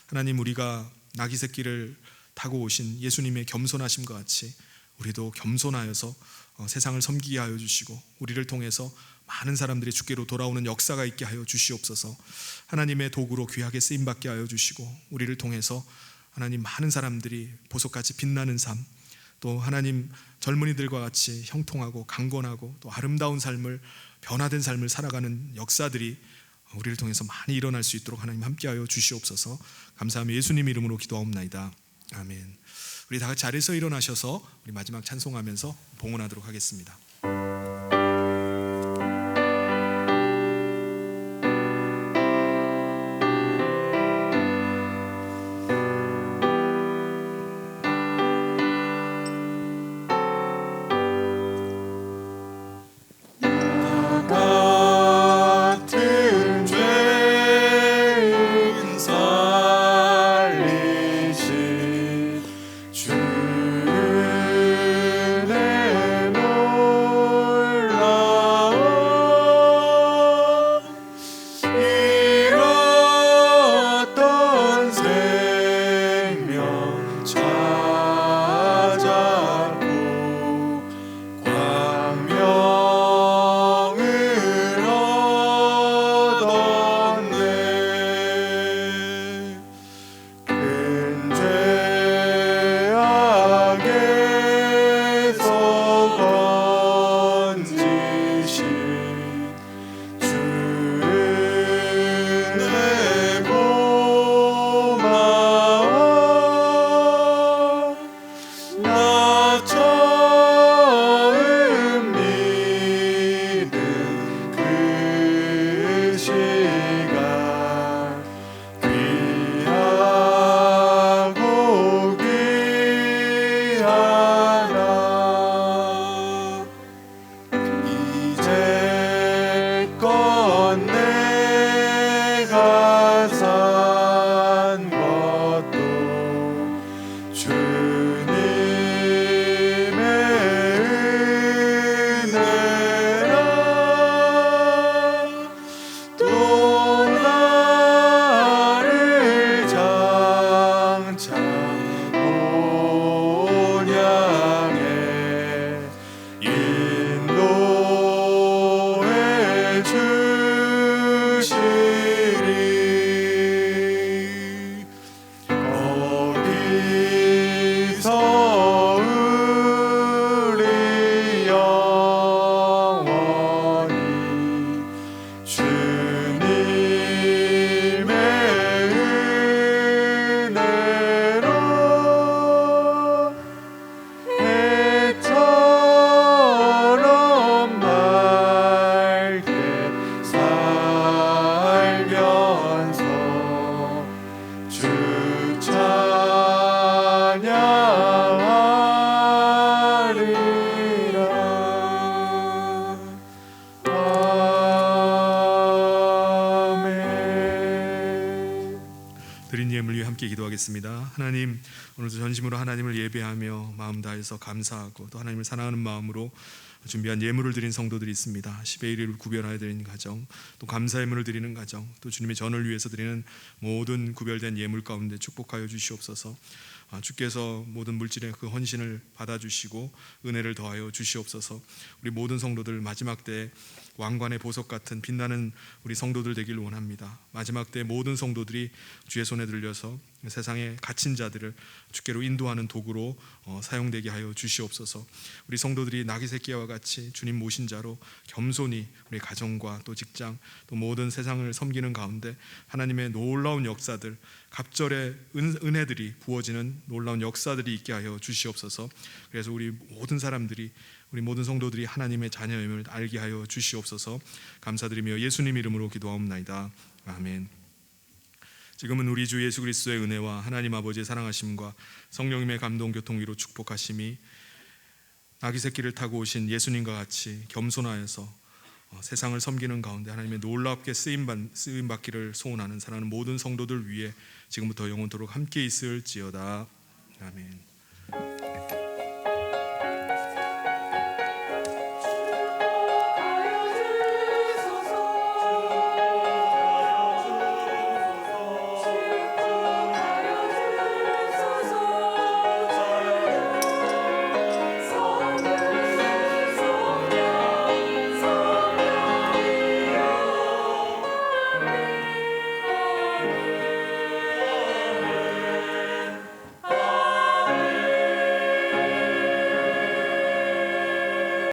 하나님, 우리가 나귀 새끼를 타고 오신 예수님의 겸손하심과 같이 우리도 겸손하여서 세상을 섬기게 하여 주시고 우리를 통해서 많은 사람들이 주께로 돌아오는 역사가 있게 하여 주시옵소서. 하나님의 도구로 귀하게 쓰임받게 하여 주시고 우리를 통해서 하나님 많은 사람들이 보석같이 빛나는 삶, 또 하나님 젊은이들과 같이 형통하고 강건하고 또 아름다운 삶을, 변화된 삶을 살아가는 역사들이 우리를 통해서 많이 일어날 수 있도록 하나님 함께하여 주시옵소서. 감사하며 예수님 이름으로 기도하옵나이다. 아멘. 우리 다 같이 자리에서 일어나셔서 우리 마지막 찬송하면서 봉헌하도록 하겠습니다. 주내 기도하겠습니다. 하나님, 오늘도 전심으로 하나님을 예배하며 마음 다해서 감사하고 또 하나님을 사랑하는 마음으로 준비한 예물을 드린 성도들이 있습니다. 10의 1을 구별하여 드리는 가정, 또 감사 예물을 드리는 가정, 또 주님의 전을 위해서 드리는 모든 구별된 예물 가운데 축복하여 주시옵소서. 주께서 모든 물질의 그 헌신을 받아주시고 은혜를 더하여 주시옵소서. 우리 모든 성도들 마지막 때에 왕관의 보석 같은 빛나는 우리 성도들 되길 원합니다. 마지막 때 모든 성도들이 주의 손에 들려서 세상에 갇힌 자들을 주께로 인도하는 도구로 사용되게 하여 주시옵소서. 우리 성도들이 나귀 새끼와 같이 주님 모신 자로 겸손히 우리 가정과 또 직장 또 모든 세상을 섬기는 가운데 하나님의 놀라운 역사들, 갑절의 은혜들이 부어지는 놀라운 역사들이 있게 하여 주시옵소서. 그래서 우리 모든 사람들이, 우리 모든 성도들이 하나님의 자녀임을 알게 하여 주시옵소서. 감사드리며 예수님 이름으로 기도하옵나이다. 아멘. 지금은 우리 주 예수 그리스도의 은혜와 하나님 아버지의 사랑하심과 성령님의 감동 교통 위로 축복하심이 나귀 새끼를 타고 오신 예수님과 같이 겸손하여서 세상을 섬기는 가운데 하나님의 놀랍게 쓰임 받기를 소원하는 사랑하는 모든 성도들 위해 지금부터 영원토록 함께 있을지어다. 아멘.